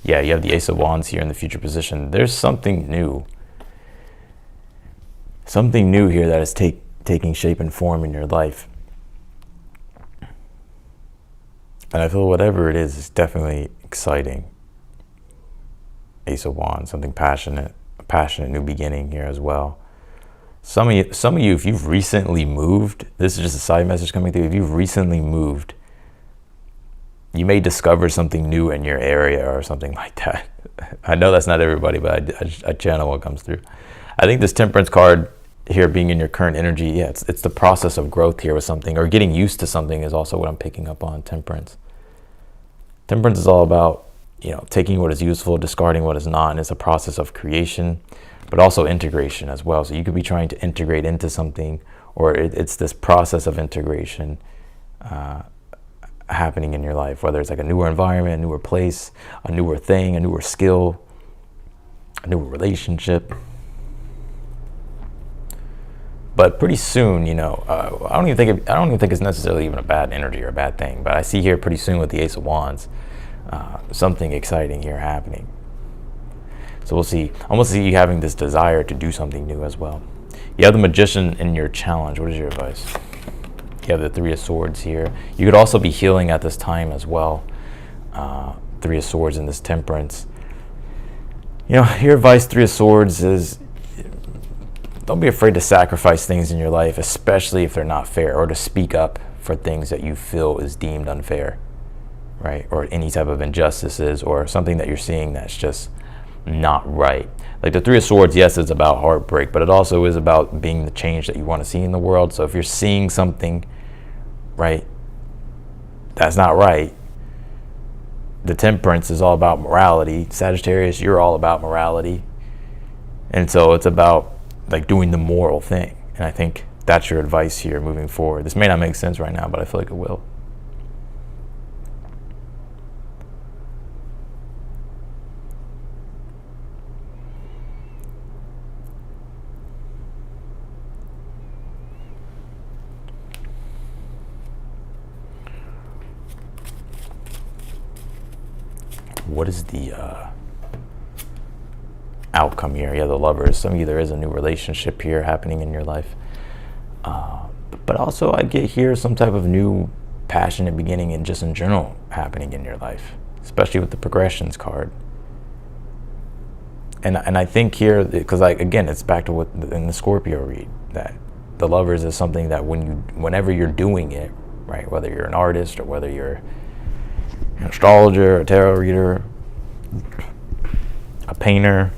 Yeah, you have the Ace of Wands here in the future position. There's something new. Something new here that is taking shape and form in your life. And I feel whatever it is definitely exciting. Ace of Wands, something passionate, a passionate new beginning here as well. Some of you, if you've recently moved, this is just a side message coming through. If you've recently moved, you may discover something new in your area or something like that. I know that's not everybody, but I channel what comes through. I think this Temperance card here being in your current energy, yeah, it's the process of growth here with something, or getting used to something is also what I'm picking up on Temperance. Temperance is all about, taking what is useful, discarding what is not, and it's a process of creation, but also integration as well. So you could be trying to integrate into something, or it's this process of integration happening in your life, whether it's like a newer environment, a newer place, a newer thing, a newer skill, a newer relationship. But pretty soon, I don't even think it's necessarily even a bad energy or a bad thing. But I see here pretty soon with the Ace of Wands, something exciting here happening. So we'll see. I'm gonna see you having this desire to do something new as well. You have the Magician in your challenge. What is your advice? You have the Three of Swords here. You could also be healing at this time as well. Three of Swords in this Temperance. Your advice, Three of Swords, is don't be afraid to sacrifice things in your life, especially if they're not fair, or to speak up for things that you feel is deemed unfair, right? Or any type of injustices, or something that you're seeing that's just not right. Like the Three of Swords, yes, it's about heartbreak, but it also is about being the change that you want to see in the world. So if you're seeing something, right, that's not right, the Temperance is all about morality. Sagittarius, you're all about morality. And so it's about like doing the moral thing. And I think that's your advice here moving forward. This may not make sense right now, but I feel like it will. What is the outcome here? Yeah, the Lovers. Some of you, there is a new relationship here happening in your life. But But also I get here some type of new passionate beginning and just in general happening in your life, especially with the progressions card. And I think here, because like again, it's back to what in the Scorpio read, that the Lovers is something that whenever you're doing it, right, whether you're an artist or whether you're an astrologer, a tarot reader, a painter,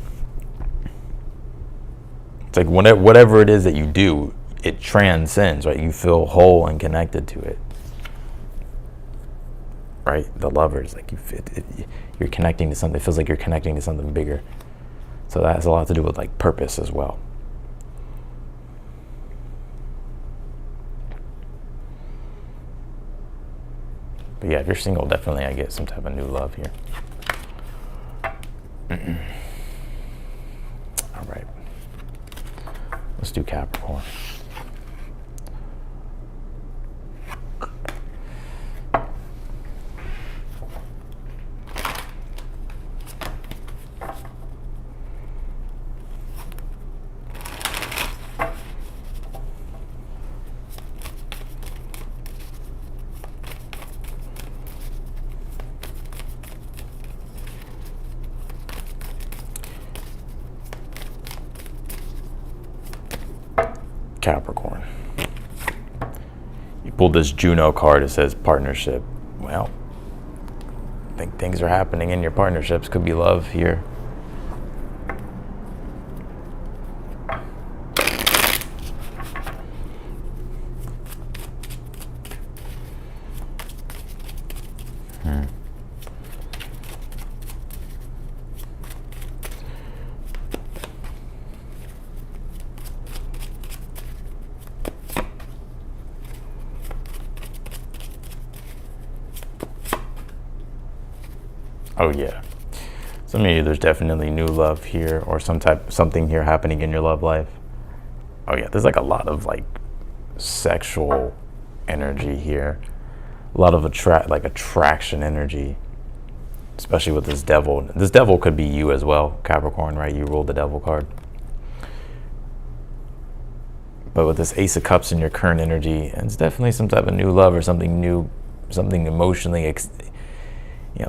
it's like whatever it is that you do, it transcends, right? You feel whole and connected to it, right? The Lovers, like you're connecting to something. It feels like you're connecting to something bigger. So that has a lot to do with like purpose as well. But yeah, if you're single, definitely I get some type of new love here. All right. Let's do Capricorn. Capricorn. You pulled this Juno card. It says partnership. Well, I think things are happening in your partnerships. Could be love here. Oh yeah. Some of you, there's definitely new love here or something here happening in your love life. Oh yeah, there's like a lot of like sexual energy here. A lot of attraction energy, especially with this devil. This devil could be you as well, Capricorn, right? You rolled the devil card. But with this Ace of Cups in your current energy, it's definitely some type of new love or something new, something emotionally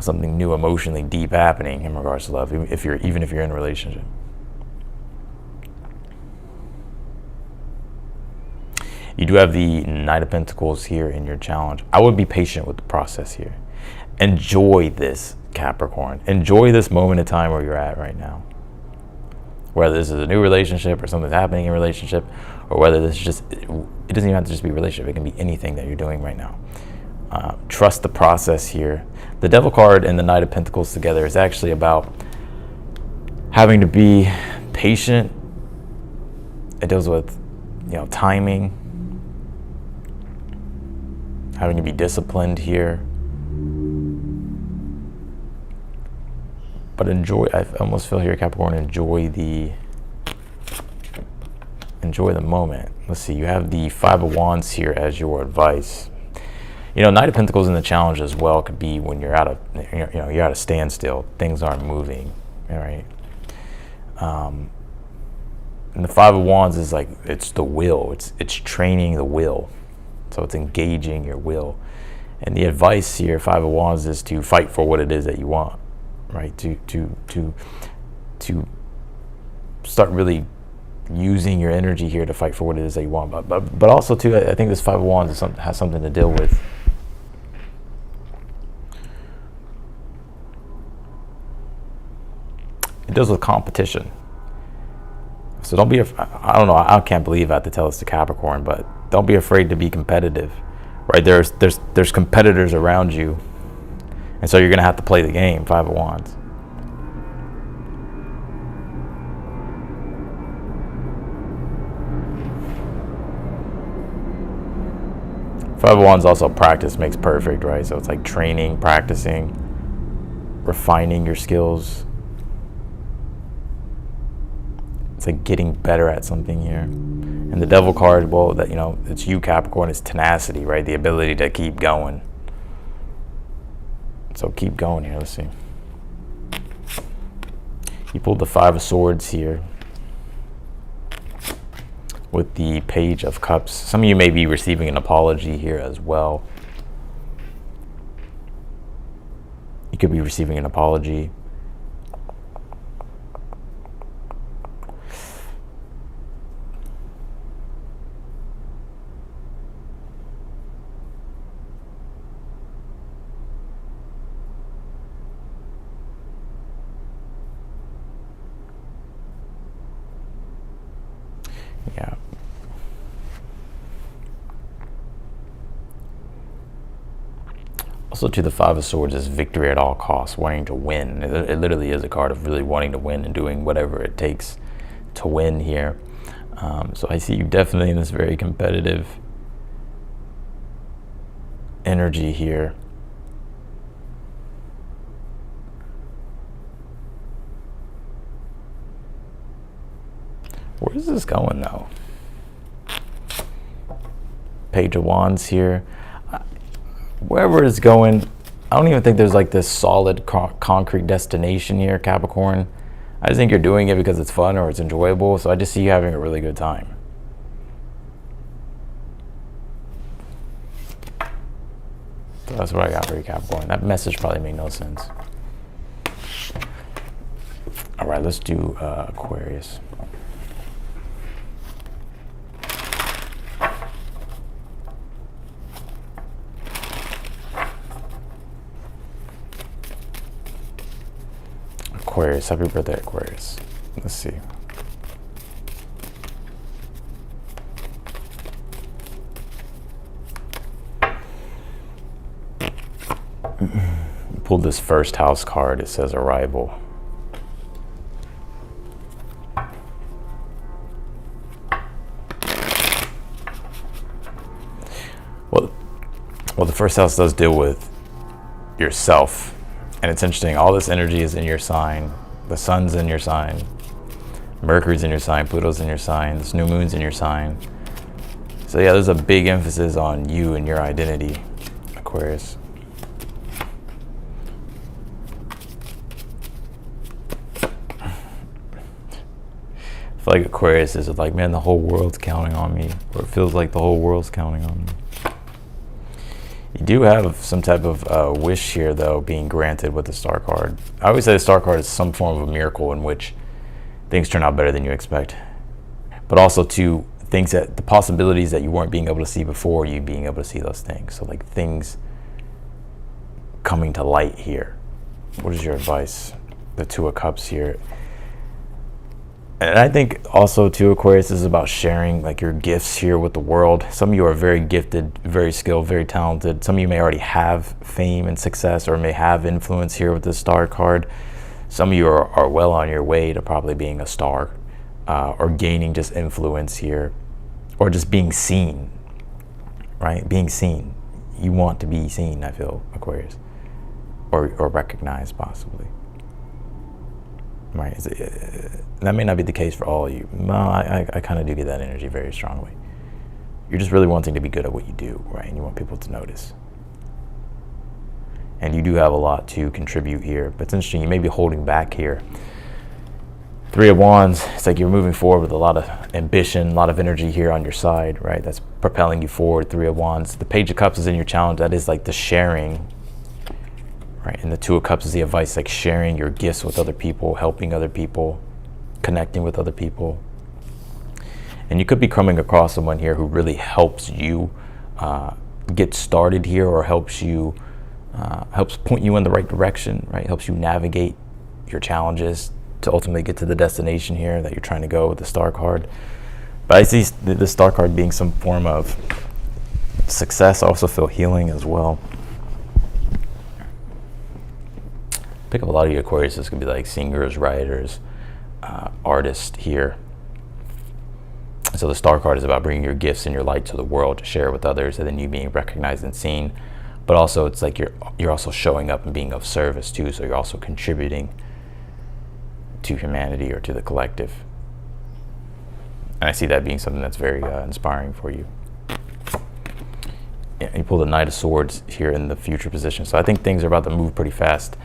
something new, emotionally deep happening in regards to love, even if you're in a relationship. You do have the Knight of Pentacles here in your challenge. I would be patient with the process here. Enjoy this, Capricorn. Enjoy this moment in time where you're at right now. Whether this is a new relationship or something's happening in a relationship, or whether this is just, it doesn't even have to just be a relationship. It can be anything that you're doing right now. Trust the process here. The Devil card and the Knight of Pentacles together is actually about having to be patient. It deals with, timing, having to be disciplined here. But I almost feel here, Capricorn, enjoy the moment. Let's see, you have the Five of Wands here as your advice. Knight of Pentacles in the challenge as well could be when you're at a standstill. Things aren't moving, all right? And the Five of Wands is like, it's the will. It's training the will. So it's engaging your will. And the advice here, Five of Wands, is to fight for what it is that you want, right? To start really using your energy here to fight for what it is that you want. But also too, I think this Five of Wands has something to deal with. It deals with competition. So don't be, I don't know, I can't believe I have to tell this to Capricorn, but don't be afraid to be competitive, right? There's competitors around you. And so you're going to have to play the game, Five of Wands. Five of Wands also, practice makes perfect, right? So it's like training, practicing, refining your skills. It's like getting better at something here. And the Devil card, well, that it's you, Capricorn. It's tenacity, right? The ability to keep going. So keep going here. Let's see. You pulled the Five of Swords here. with the Page of Cups. Some of you may be receiving an apology here as well. You could be receiving an apology. Yeah. Also, to the Five of Swords is victory at all costs, wanting to win. It literally is a card of really wanting to win and doing whatever it takes to win here. So I see you definitely in this very competitive energy here. Where is this going though? Page of Wands here. Wherever it's going, I don't even think there's like this solid concrete destination here, Capricorn. I just think you're doing it because it's fun or it's enjoyable. So I just see you having a really good time. So that's what I got for you, Capricorn. That message probably made no sense. All right, let's do Aquarius. Aquarius, happy birthday, Aquarius. Let's see. Pulled this first house card. It says arrival. Well, the first house does deal with yourself. And it's interesting, all this energy is in your sign. The sun's in your sign. Mercury's in your sign. Pluto's in your sign. This new moon's in your sign. So yeah, there's a big emphasis on you and your identity, Aquarius. I feel like Aquarius is like, man, the whole world's counting on me. Or it feels like the whole world's counting on me. You do have some type of wish here, though, being granted with the Star card. I always say the Star card is some form of a miracle in which things turn out better than you expect. But also, too, things that the possibilities that you weren't being able to see before, you being able to see those things. So, like, things coming to light here. What is your advice? The Two of Cups here. And I think also too, Aquarius, is about sharing like your gifts here with the world. Some of you are very gifted, very skilled, very talented. Some of you may already have fame and success or may have influence here with this Star card. Some of you are well on your way to probably being a star or gaining just influence here or just being seen, right? Being seen. You want to be seen, I feel, Aquarius, or recognized possibly. Right, that may not be the case for all of you. No, I kind of do get that energy very strongly. You're just really wanting to be good at what you do, right? And you want people to notice. And you do have a lot to contribute here. But it's interesting, you may be holding back here. Three of Wands, it's like you're moving forward with a lot of ambition, a lot of energy here on your side, right? That's propelling you forward, Three of Wands. The Page of Cups is in your challenge. That is like the sharing. Right. And the Two of Cups is the advice, like sharing your gifts with other people, helping other people, connecting with other people. And you could be coming across someone here who really helps you get started here or helps point you in the right direction, right? Helps you navigate your challenges to ultimately get to the destination here that you're trying to go with the Star card. But I see the Star card being some form of success. I also feel healing as well. Pick up a lot of your Aquarius. This could be like singers, writers, artists here. So the Star card is about bringing your gifts and your light to the world to share with others, and then you being recognized and seen. But also, it's like you're also showing up and being of service too. So you're also contributing to humanity or to the collective. And I see that being something that's very inspiring for you. Yeah, you pull the Knight of Swords here in the future position. So I think things are about to move pretty fast.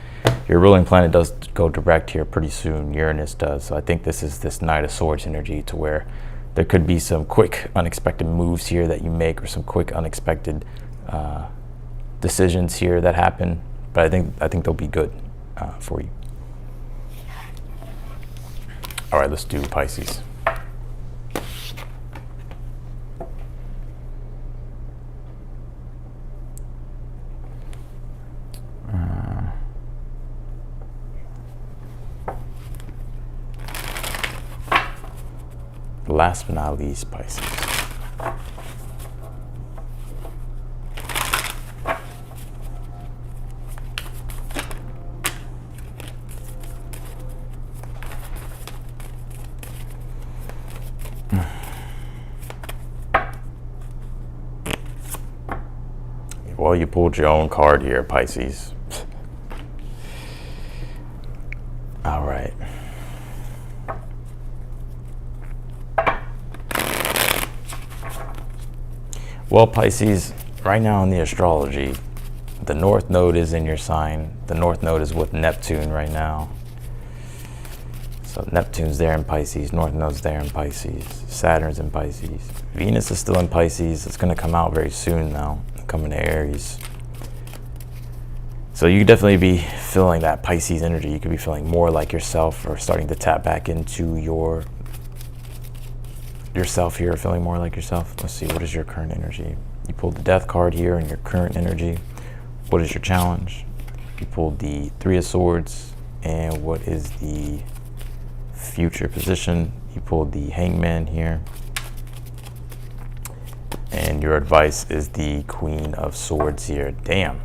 Your ruling planet does go direct here pretty soon. Uranus does. So I think this is this Knight of Swords energy to where there could be some quick, unexpected moves here that you make, or some quick, unexpected decisions here that happen. But I think they'll be good for you. All right, let's do Pisces. Last but not least, Pisces. Well, you pulled your own card here, Pisces. All right. Well, Pisces, right now in the astrology, the North Node is in your sign. The North Node is with Neptune right now. So Neptune's there in Pisces, North Node's there in Pisces, Saturn's in Pisces. Venus is still in Pisces. It's going to come out very soon now, coming to Aries. So you could definitely be feeling that Pisces energy. You could be feeling more like yourself, or starting to tap back into yourself here, feeling more like yourself. Let's see, what is your current energy? You pulled the Death card here in your current energy. What is your challenge? You pulled the Three of Swords. And what is the future position? You pulled the Hangman here. And your advice is the Queen of Swords here. Damn.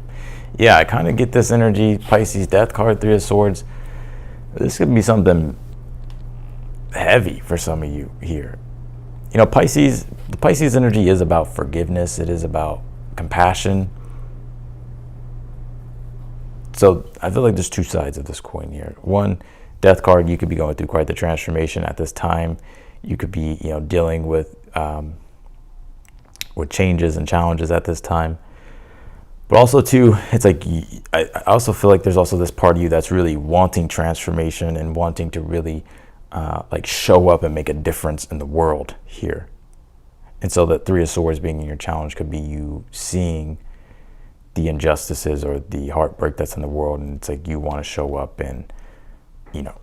Yeah, I kind of get this energy. Pisces, Death card, Three of Swords. This could be something heavy for some of you here. You know, Pisces, the Pisces energy is about forgiveness. It is about compassion. So I feel like there's two sides of this coin here. One, Death card, you could be going through quite the transformation at this time. You could be, you know, dealing with changes and challenges at this time. But also too, it's like, I also feel like there's also this part of you that's really wanting transformation and wanting to really like show up and make a difference in the world here. And so the Three of Swords being in your challenge could be you seeing the injustices or the heartbreak that's in the world, and it's like you want to show up and you know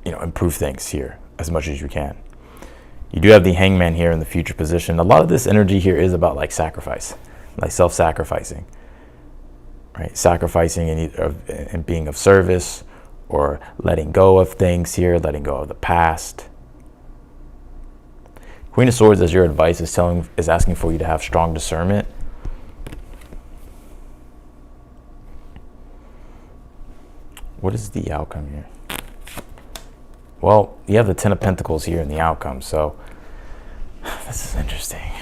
improve things here as much as you can. You do have the Hangman here in the future position. A lot of this energy here is about like sacrifice, like self-sacrificing, right? Sacrificing and being of service, or letting go of things here, letting go of the past. Queen of Swords, as your advice, is asking for you to have strong discernment. What is the outcome here? Well, you have the Ten of Pentacles here in the outcome, so this is interesting.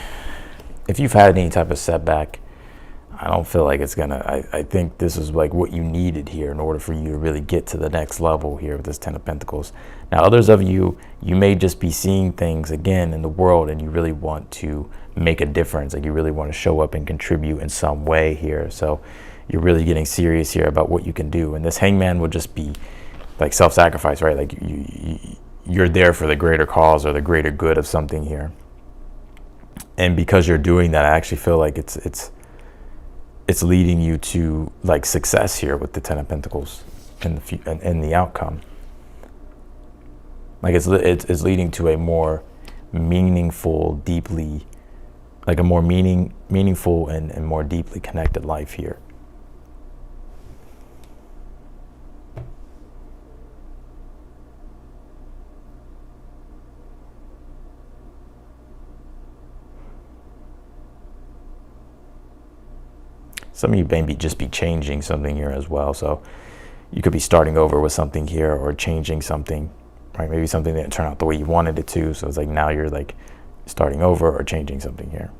If you've had any type of setback, I don't feel like it's gonna, I think this is like what you needed here in order for you to really get to the next level here with this Ten of Pentacles. Now, others of you may just be seeing things again in the world and you really want to make a difference. Like you really want to show up and contribute in some way here. So you're really getting serious here about what you can do. And this Hangman would just be like self-sacrifice, right? Like you're there for the greater cause or the greater good of something here. And because you're doing that, I actually feel like it's leading you to like success here with the Ten of Pentacles in the outcome. Like it's leading to a more meaningful, deeply, like a more meaningful and more deeply connected life here. Some of you maybe just be changing something here as well. So you could be starting over with something here or changing something, right? Maybe something didn't turn out the way you wanted it to. So it's like now you're like starting over or changing something here.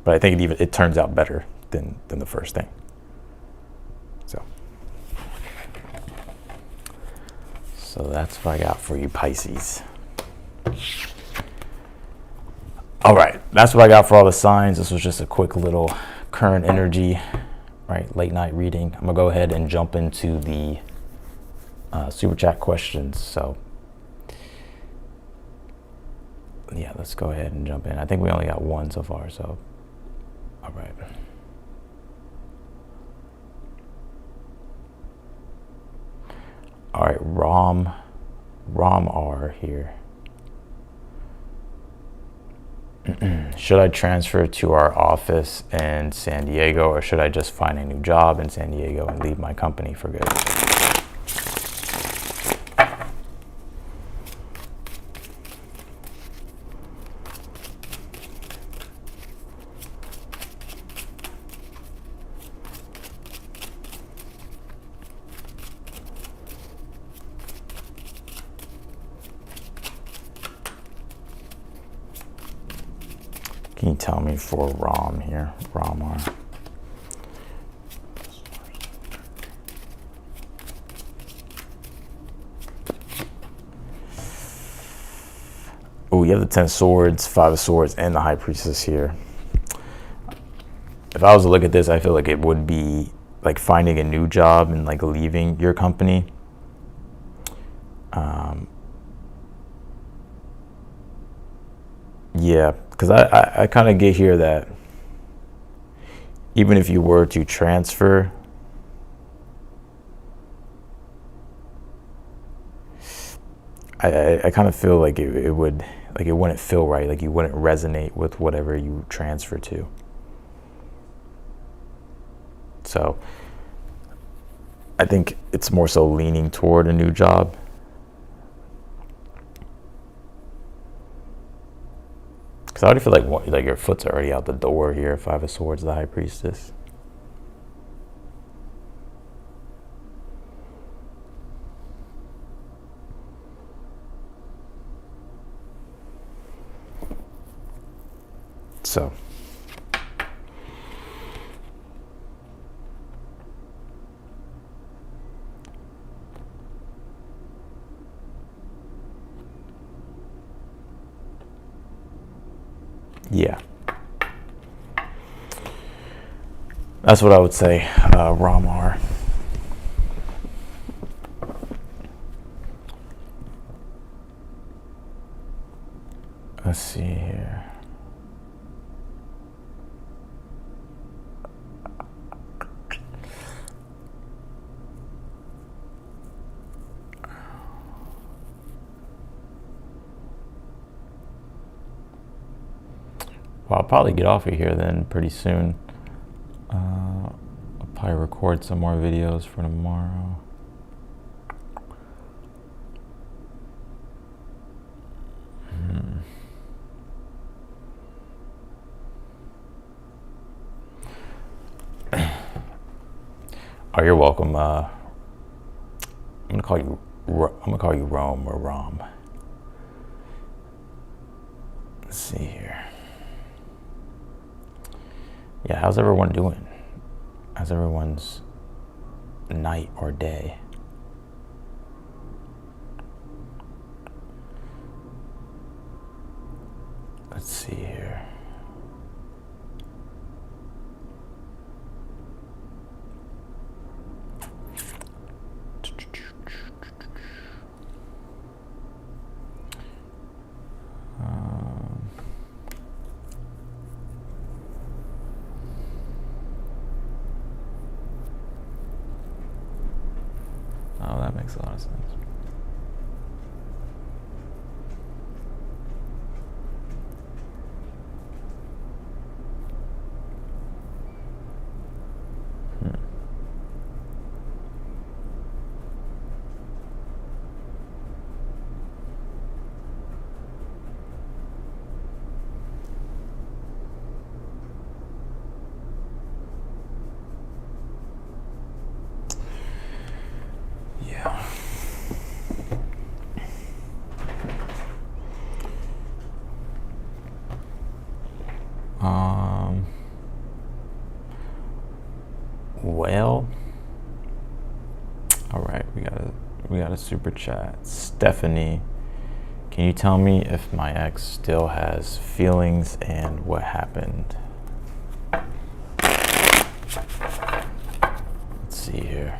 But I think it turns out better than the first thing. So that's what I got for you, Pisces. All right, that's what I got for all the signs. This was just a quick little current energy, right? Late night reading. I'm gonna go ahead and jump into the super chat questions. So Yeah, let's go ahead and jump in. I think we only got one so far, so all right. All right, Rom R here. Should I transfer to our office in San Diego, or should I just find a new job in San Diego and leave my company for good? Can you tell me for Rom here, Ramar? Oh, you have the 10 of Swords, 5 of Swords, and the High Priestess here. If I was to look at this, I feel like it would be like finding a new job and like leaving your company. Yeah, because I kind of get here that even if you were to transfer, I kind of feel like it would, like it wouldn't feel right, like you wouldn't resonate with whatever you transfer to. So I think it's more so leaning toward a new job. Because I already feel like your foot's already out the door here, 5 of Swords, the High Priestess. So yeah, that's what I would say, Ramar. Let's see here. Well, I'll probably get off of here then pretty soon. I'll probably record some more videos for tomorrow. Oh, you're welcome. I'm gonna call you Rome or Rom. Let's see here. Yeah, how's everyone doing? How's everyone's night or day? Let's see here. Oh, that makes a lot of sense. Well, all right, we got a super chat. Stephanie, can you tell me if my ex still has feelings and what happened? Let's see here.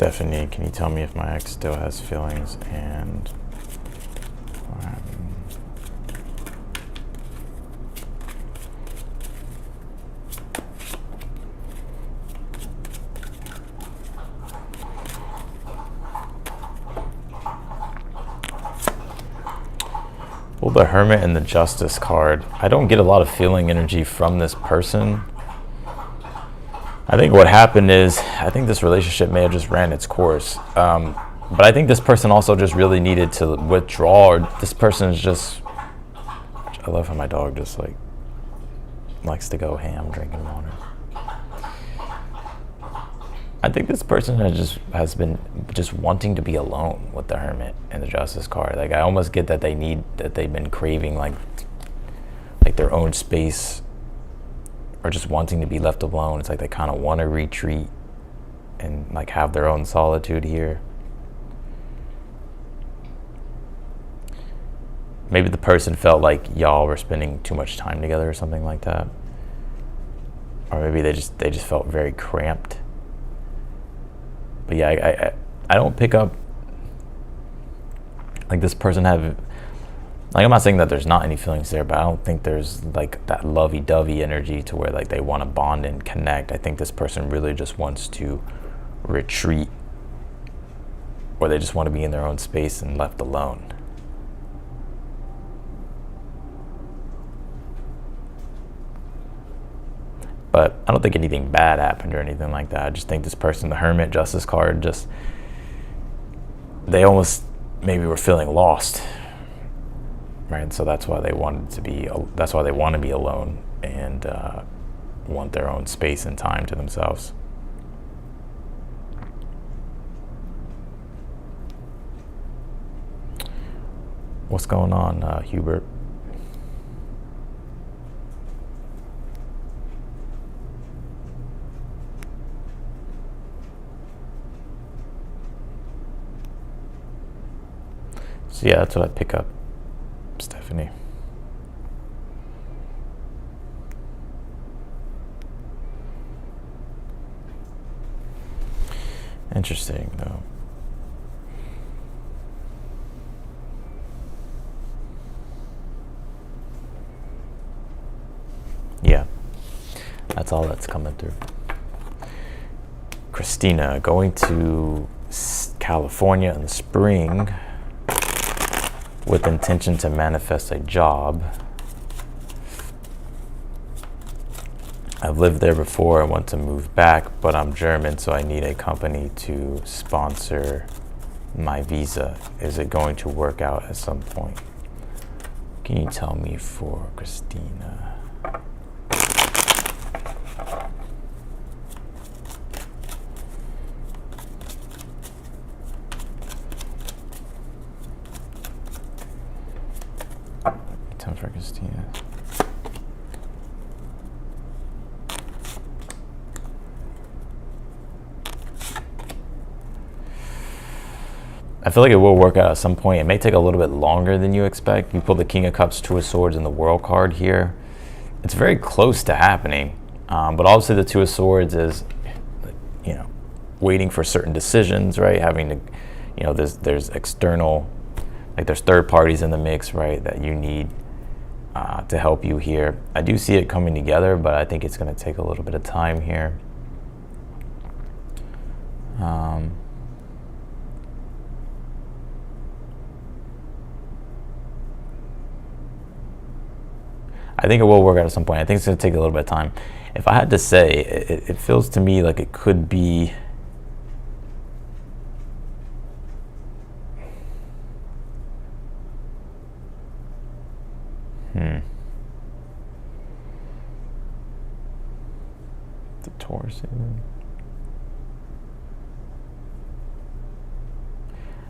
Stephanie, can you tell me if my ex still has feelings and well, the Hermit and the Justice card. I don't get a lot of feeling energy from this person. I think what happened is, I think this relationship may have just ran its course. But I think this person also just really needed to withdraw, or this person is just, I love how my dog just like likes to go ham drinking water. I think this person has been just wanting to be alone with the Hermit and the Justice card. Like, I almost get that they've been craving like their own space, or just wanting to be left alone. It's like they kind of want to retreat and like have their own solitude here. Maybe the person felt like y'all were spending too much time together or something like that. Or maybe they just felt very cramped. But yeah, I don't pick up like this person have, like, I'm not saying that there's not any feelings there, but I don't think there's like that lovey-dovey energy to where like they want to bond and connect. I think this person really just wants to retreat, or they just want to be in their own space and left alone. But I don't think anything bad happened or anything like that. I just think this person, the Hermit, Justice card, just, they almost maybe were feeling lost, right? And so that's why they want to be alone and want their own space and time to themselves. What's going on, Hubert? So yeah, that's what I pick up, Stephanie. Interesting, though. Yeah, that's all that's coming through. Christina, going to California in the spring with intention to manifest a job. I've lived there before. I want to move back, but I'm German, so I need a company to sponsor my visa. Is it going to work out at some point? Can you tell me for Christina? Time for Christina. I feel like it will work out at some point. It may take a little bit longer than you expect. You pull the King of Cups, Two of Swords, and the World card here. It's very close to happening. But obviously the Two of Swords is, waiting for certain decisions, right? Having to, there's external, like there's third parties in the mix, right? That you need to help you here. I do see it coming together, but I think it's going to take a little bit of time here. I think it will work out at some point. I think it's going to take a little bit of time. If I had to say, it feels to me like it could be the Taurus season.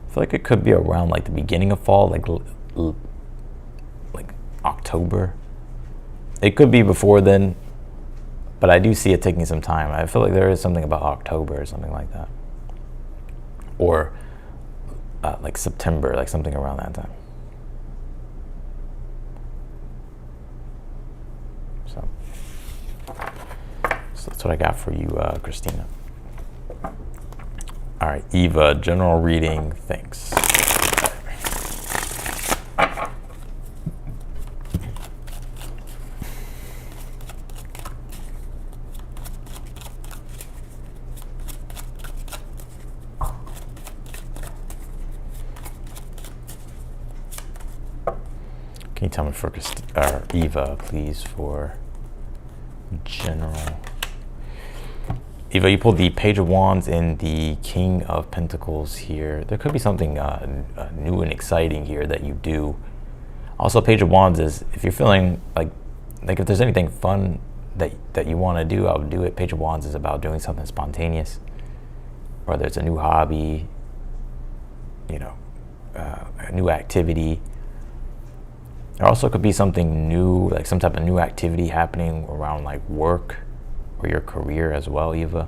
I feel like it could be around like the beginning of fall, like October. It could be before then, but I do see it taking some time. I feel like there is something about October or something like that, or like September, like something around that time. So that's what I got for you, Christina. All right, Eva, general reading, thanks. Can you tell me for Eva, please, for general? Eva, you pulled the Page of Wands and the King of Pentacles here. There could be something new and exciting here that you do. Also, Page of Wands is, if you're feeling like if there's anything fun that you want to do, I would do it. Page of Wands is about doing something spontaneous, whether it's a new hobby, you know, a new activity. There also could be something new, like some type of new activity happening around like work or your career as well, Eva.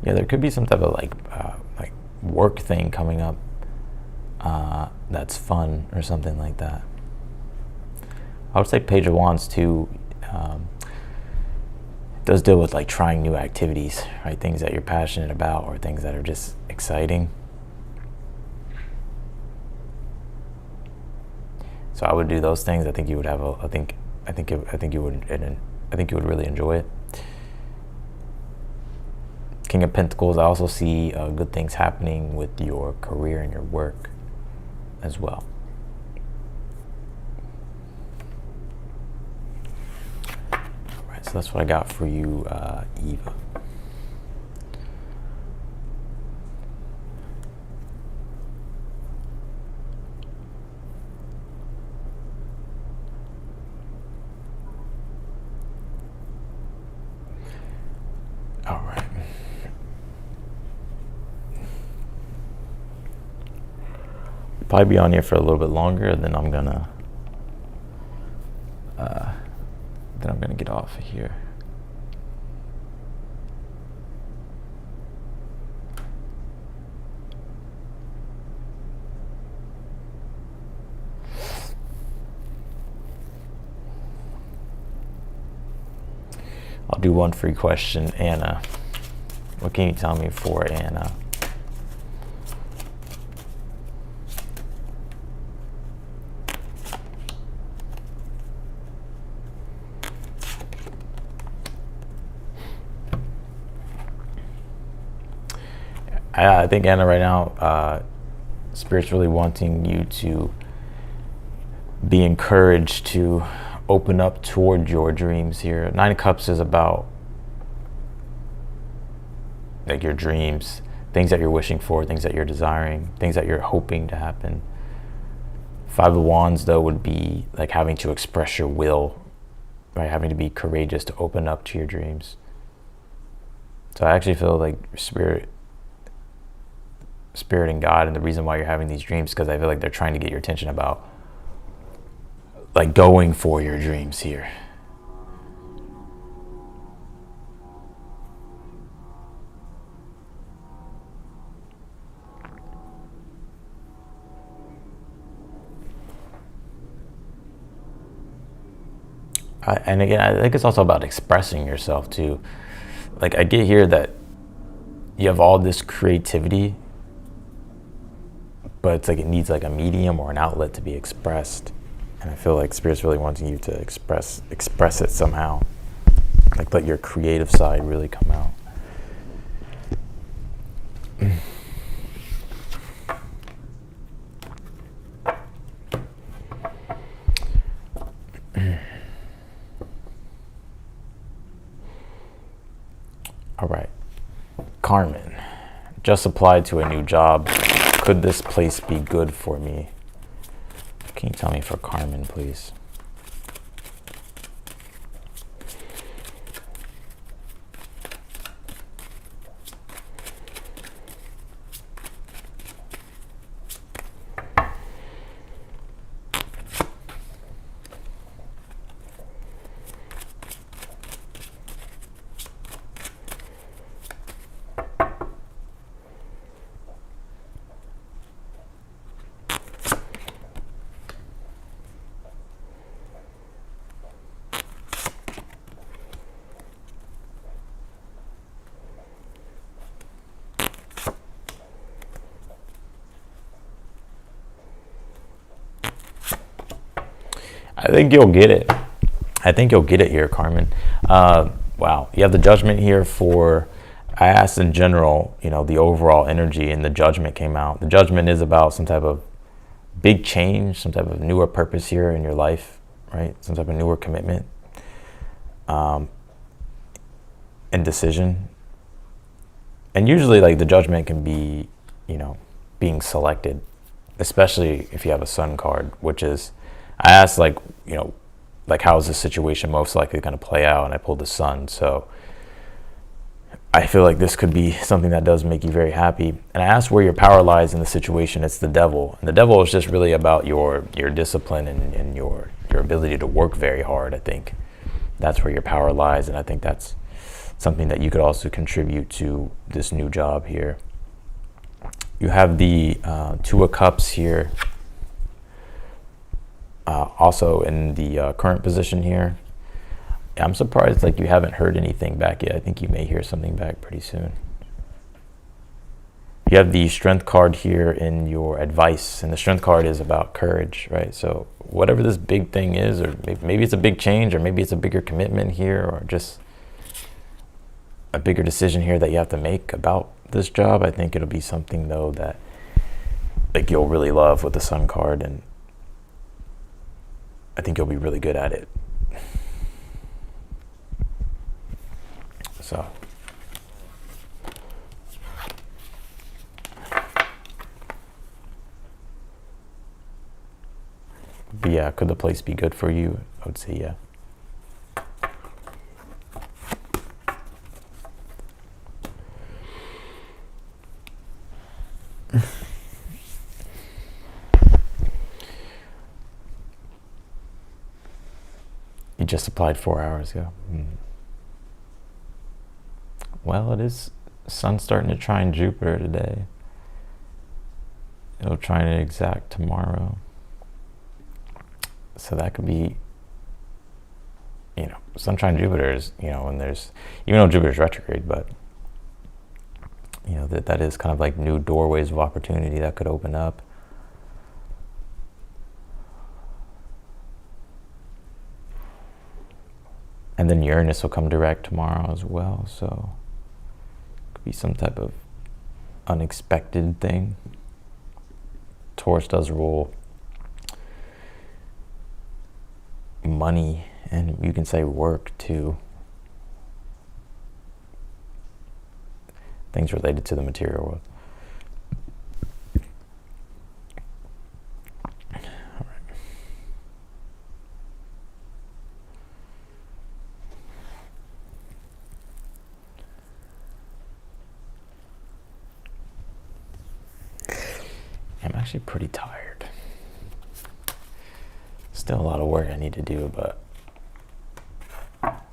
Yeah, there could be some type of like work thing coming up that's fun or something like that. I would say Page of Wands too does deal with like trying new activities, right? Things that you're passionate about or things that are just exciting. So I would do those things. I think you would have I think you would really enjoy it. King of Pentacles, I also see good things happening with your career and your work as well. All right, so that's what I got for you, Eva. All right. Probably be on here for a little bit longer, and then I'm gonna get off of here. I'll do one free question. Anna, what can you tell me for Anna? I think Anna, right now, Spirit's really wanting you to be encouraged to open up toward your dreams here. Nine of Cups is about like your dreams, things that you're wishing for, things that you're desiring, things that you're hoping to happen. Five of Wands, though, would be like having to express your will, right? Having to be courageous to open up to your dreams. So I actually feel like Spirit and God, and the reason why you're having these dreams, because I feel like they're trying to get your attention about like going for your dreams here. And again, I think it's also about expressing yourself too. Like I get here that you have all this creativity, but it's like it needs like a medium or an outlet to be expressed. And I feel like Spirit's really wanting you to express it somehow. Like let your creative side really come out. All right. Carmen, just applied to a new job. Could this place be good for me? Can you tell me for Carmen, please? I think you'll get it. I think you'll get it here, Carmen. Wow. You have the Judgment here for, I asked in general, you know, the overall energy, and the Judgment came out. The Judgment is about some type of big change, some type of newer purpose here in your life, right? Some type of newer commitment and decision. And usually, like, the Judgment can be, you know, being selected, especially if you have a Sun card, which is, I asked, like, you know, like, how is this situation most likely going to play out? And I pulled the Sun. So I feel like this could be something that does make you very happy. And I asked where your power lies in the situation. It's the Devil. And the Devil is just really about your discipline and your ability to work very hard. I think that's where your power lies. And I think that's something that you could also contribute to this new job here. You have the Two of Cups here. Also in the current position here. I'm surprised, like, you haven't heard anything back yet. I think you may hear something back pretty soon. You have the Strength card here in your advice, and the Strength card is about courage, right? So whatever this big thing is, or maybe it's a big change, or maybe it's a bigger commitment here, or just a bigger decision here that you have to make about this job, I think it'll be something, though, that, like, you'll really love with the Sun card, and I think you'll be really good at it. So, but yeah, could the place be good for you? I would say yeah. You just applied 4 hours ago. Well, it is Sun starting to trine Jupiter today. It'll trine it exact tomorrow. So that could be, you know, Sun trine Jupiter is, you know, when there's, even though Jupiter's retrograde, but, you know, that is kind of like new doorways of opportunity that could open up. And then Uranus will come direct tomorrow as well, so it could be some type of unexpected thing. Taurus does rule money, and you can say work too. Things related to the material world. I'm actually pretty tired. Still a lot of work I need to do, but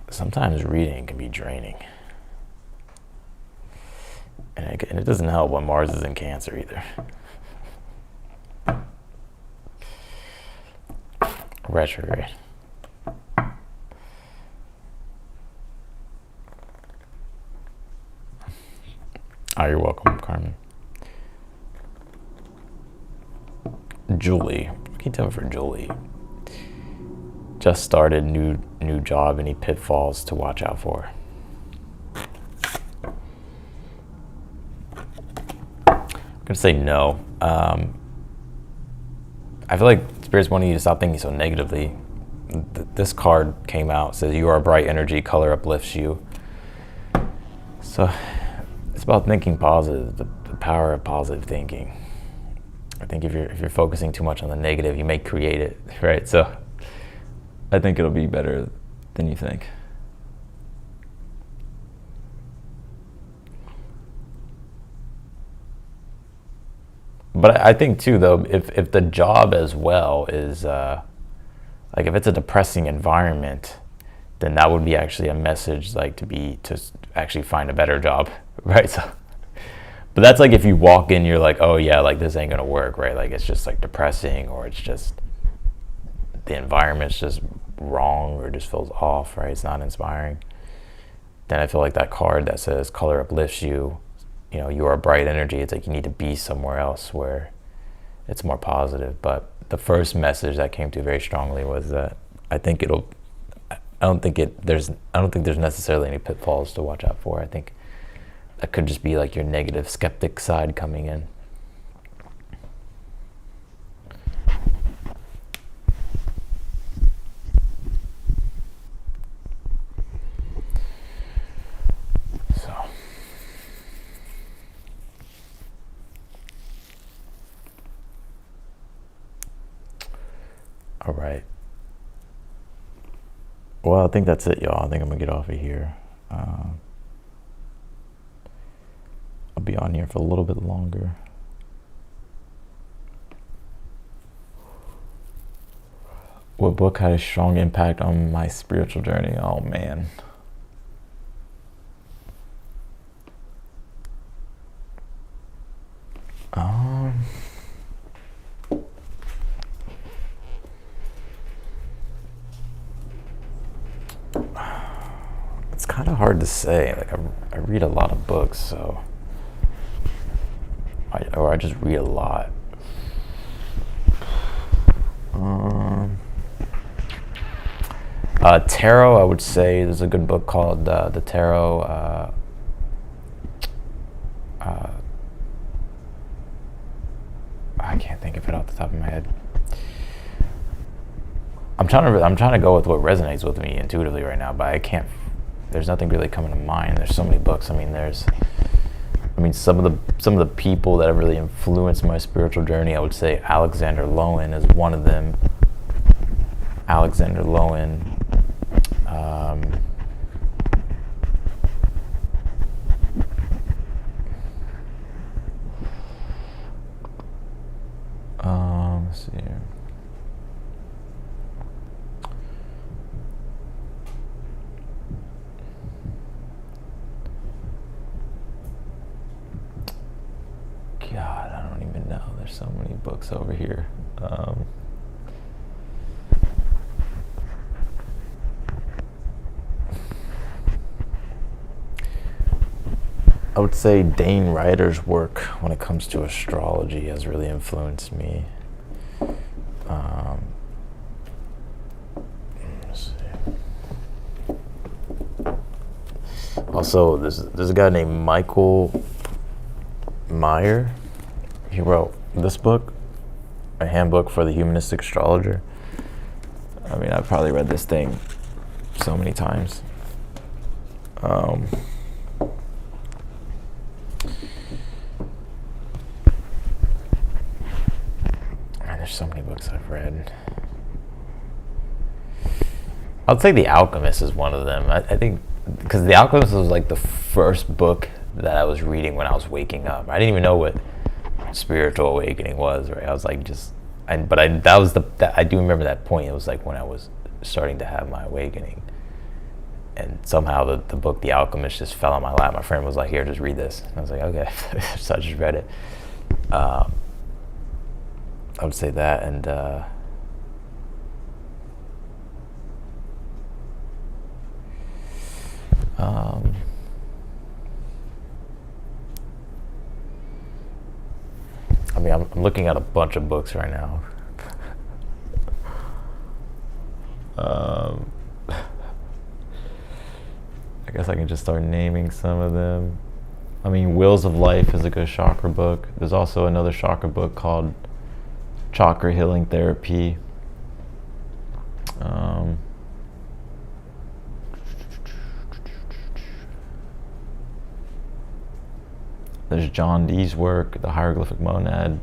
sometimes reading can be draining. And it doesn't help when Mars is in Cancer either. Retrograde. Oh, you're welcome, Carmen. Julie, what can you tell me for Julie? Just started new job. Any pitfalls to watch out for? I'm gonna say no. I feel like Spirit's wanting you to stop thinking so negatively. This card came out, says you are a bright energy, color uplifts you. So it's about thinking positive, the power of positive thinking. I think if you're focusing too much on the negative, you may create it, right? So I think it'll be better than you think. But I think too, though, if the job as well is like if it's a depressing environment, then that would be actually a message, like to actually find a better job, right? So, but that's like if you walk in, you're like, oh yeah, like this ain't gonna work, right? Like it's just like depressing, or it's just the environment's just wrong, or just feels off, right? It's not inspiring. Then I feel like that card that says color uplifts you, you know, you are a bright energy. It's like you need to be somewhere else where it's more positive. But the first message that came through very strongly was that I think it'll. I don't think there's necessarily any pitfalls to watch out for. I think that could just be like your negative skeptic side coming in. So, all right. Well, I think that's it, y'all. I think I'm gonna get off of here. I'll be on here for a little bit longer. What book had a strong impact on my spiritual journey? Oh man. It's kind of hard to say. Like I read a lot of books, so I just read a lot. Tarot, I would say there's a good book called The Tarot. I can't think of it off the top of my head. I'm trying to go with what resonates with me intuitively right now, but I can't. There's nothing really coming to mind. There's so many books. I mean, some of the people that have really influenced my spiritual journey, I would say Alexander Lowen is one of them. Alexander Lowen. Let's see here. God, I don't even know. There's so many books over here. I would say Dane Ryder's work when it comes to astrology has really influenced me. Let's see. Also, there's a guy named Michael Meyer. He wrote this book, A Handbook for the Humanistic Astrologer. I mean, I've probably read this thing so many times. There's so many books I've read. I'd say The Alchemist is one of them. I think because The Alchemist was like the first book that I was reading when I was waking up. I didn't even know what spiritual awakening was, right? I was like I do remember that point. It was like when I was starting to have my awakening. And somehow the book The Alchemist just fell on my lap. My friend was like, "Here, just read this." And I was like, "Okay." So I just read it. I would say that, and I mean, I'm looking at a bunch of books right now. I guess I can just start naming some of them. I mean, Wheels of Life is a good chakra book. There's also another chakra book called Chakra Healing Therapy. There's John Dee's work, The Hieroglyphic Monad.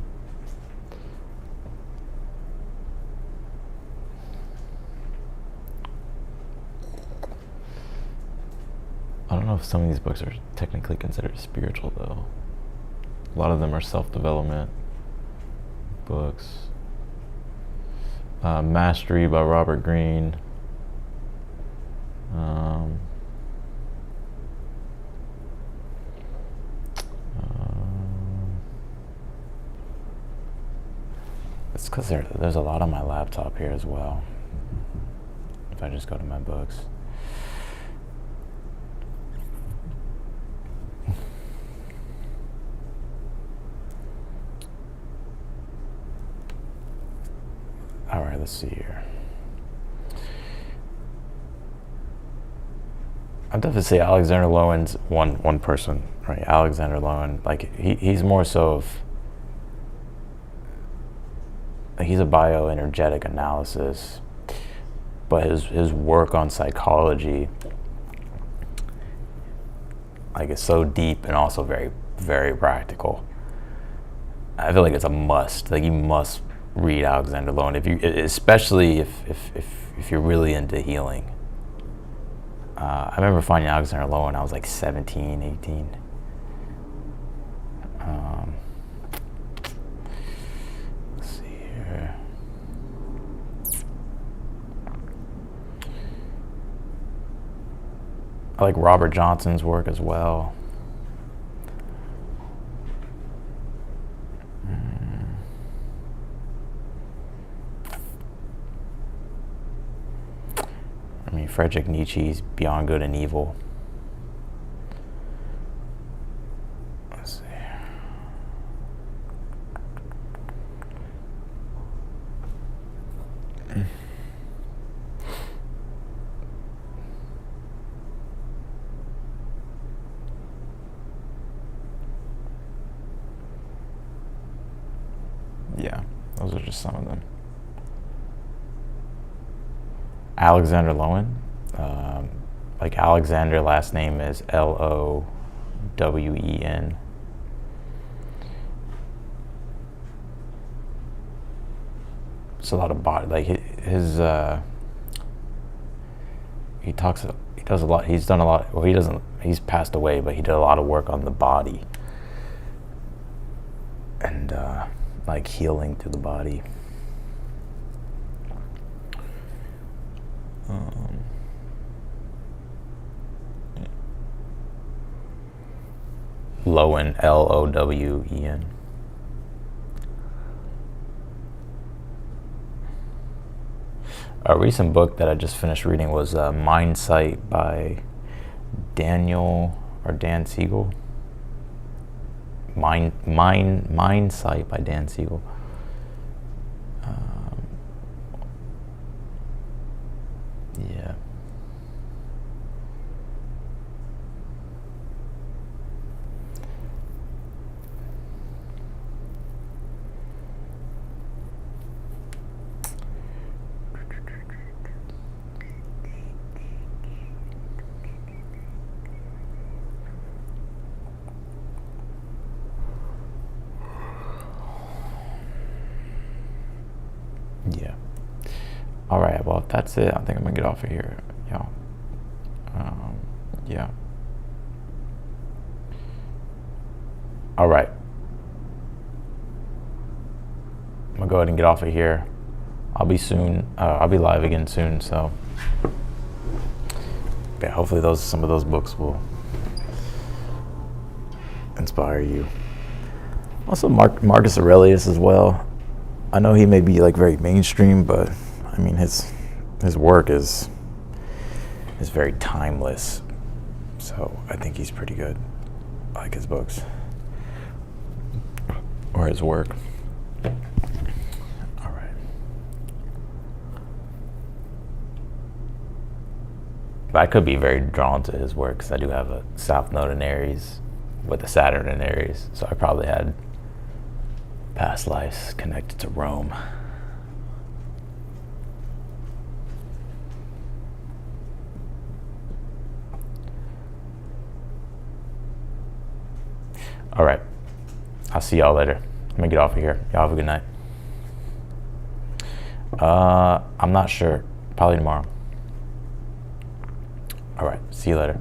I don't know if some of these books are technically considered spiritual, though. A lot of them are self-development books. Mastery by Robert Greene. It's because there's a lot on my laptop here as well. If I just go to my books. let's see here. I'd definitely say Alexander Lowen's one person, right? Alexander Lowen, like he's more so of, like, he's a bioenergetic analysis, but his work on psychology, like, is so deep and also very, very practical. I feel like it's a must. Like, you must read Alexander Lowen especially if you're really into healing. I remember finding Alexander Lowen when I was like 17, 18. Let's see here. I like Robert Johnson's work as well. I mean, Friedrich Nietzsche's Beyond Good and Evil. Let's see. Yeah, those are just some of them. Alexander Lowen, like Alexander, last name is Lowen. It's a lot of body, like his he does a lot, he's done a lot, well, he's passed away, but he did a lot of work on the body and like healing through the body. Lowen, Lowen. A recent book that I just finished reading was Mind Sight by Dan Siegel. Mind Sight by Dan Siegel. Yeah. Yeah. All right. Well, if that's it, I think I'm gonna get off of here, y'all. Yeah. All right. I'm gonna go ahead and get off of here. I'll be live again soon. So, yeah, hopefully some of those books will inspire you. Also, Marcus Aurelius as well. I know he may be like very mainstream, but I mean his work is very timeless. So I think he's pretty good. I like his books or his work. All right. But I could be very drawn to his work because I do have a South Node in Aries with a Saturn in Aries, so I probably had past lives connected to Rome. All right. I'll see y'all later. I'm gonna get off of here. Y'all have a good night. I'm not sure. Probably tomorrow. All right. See you later.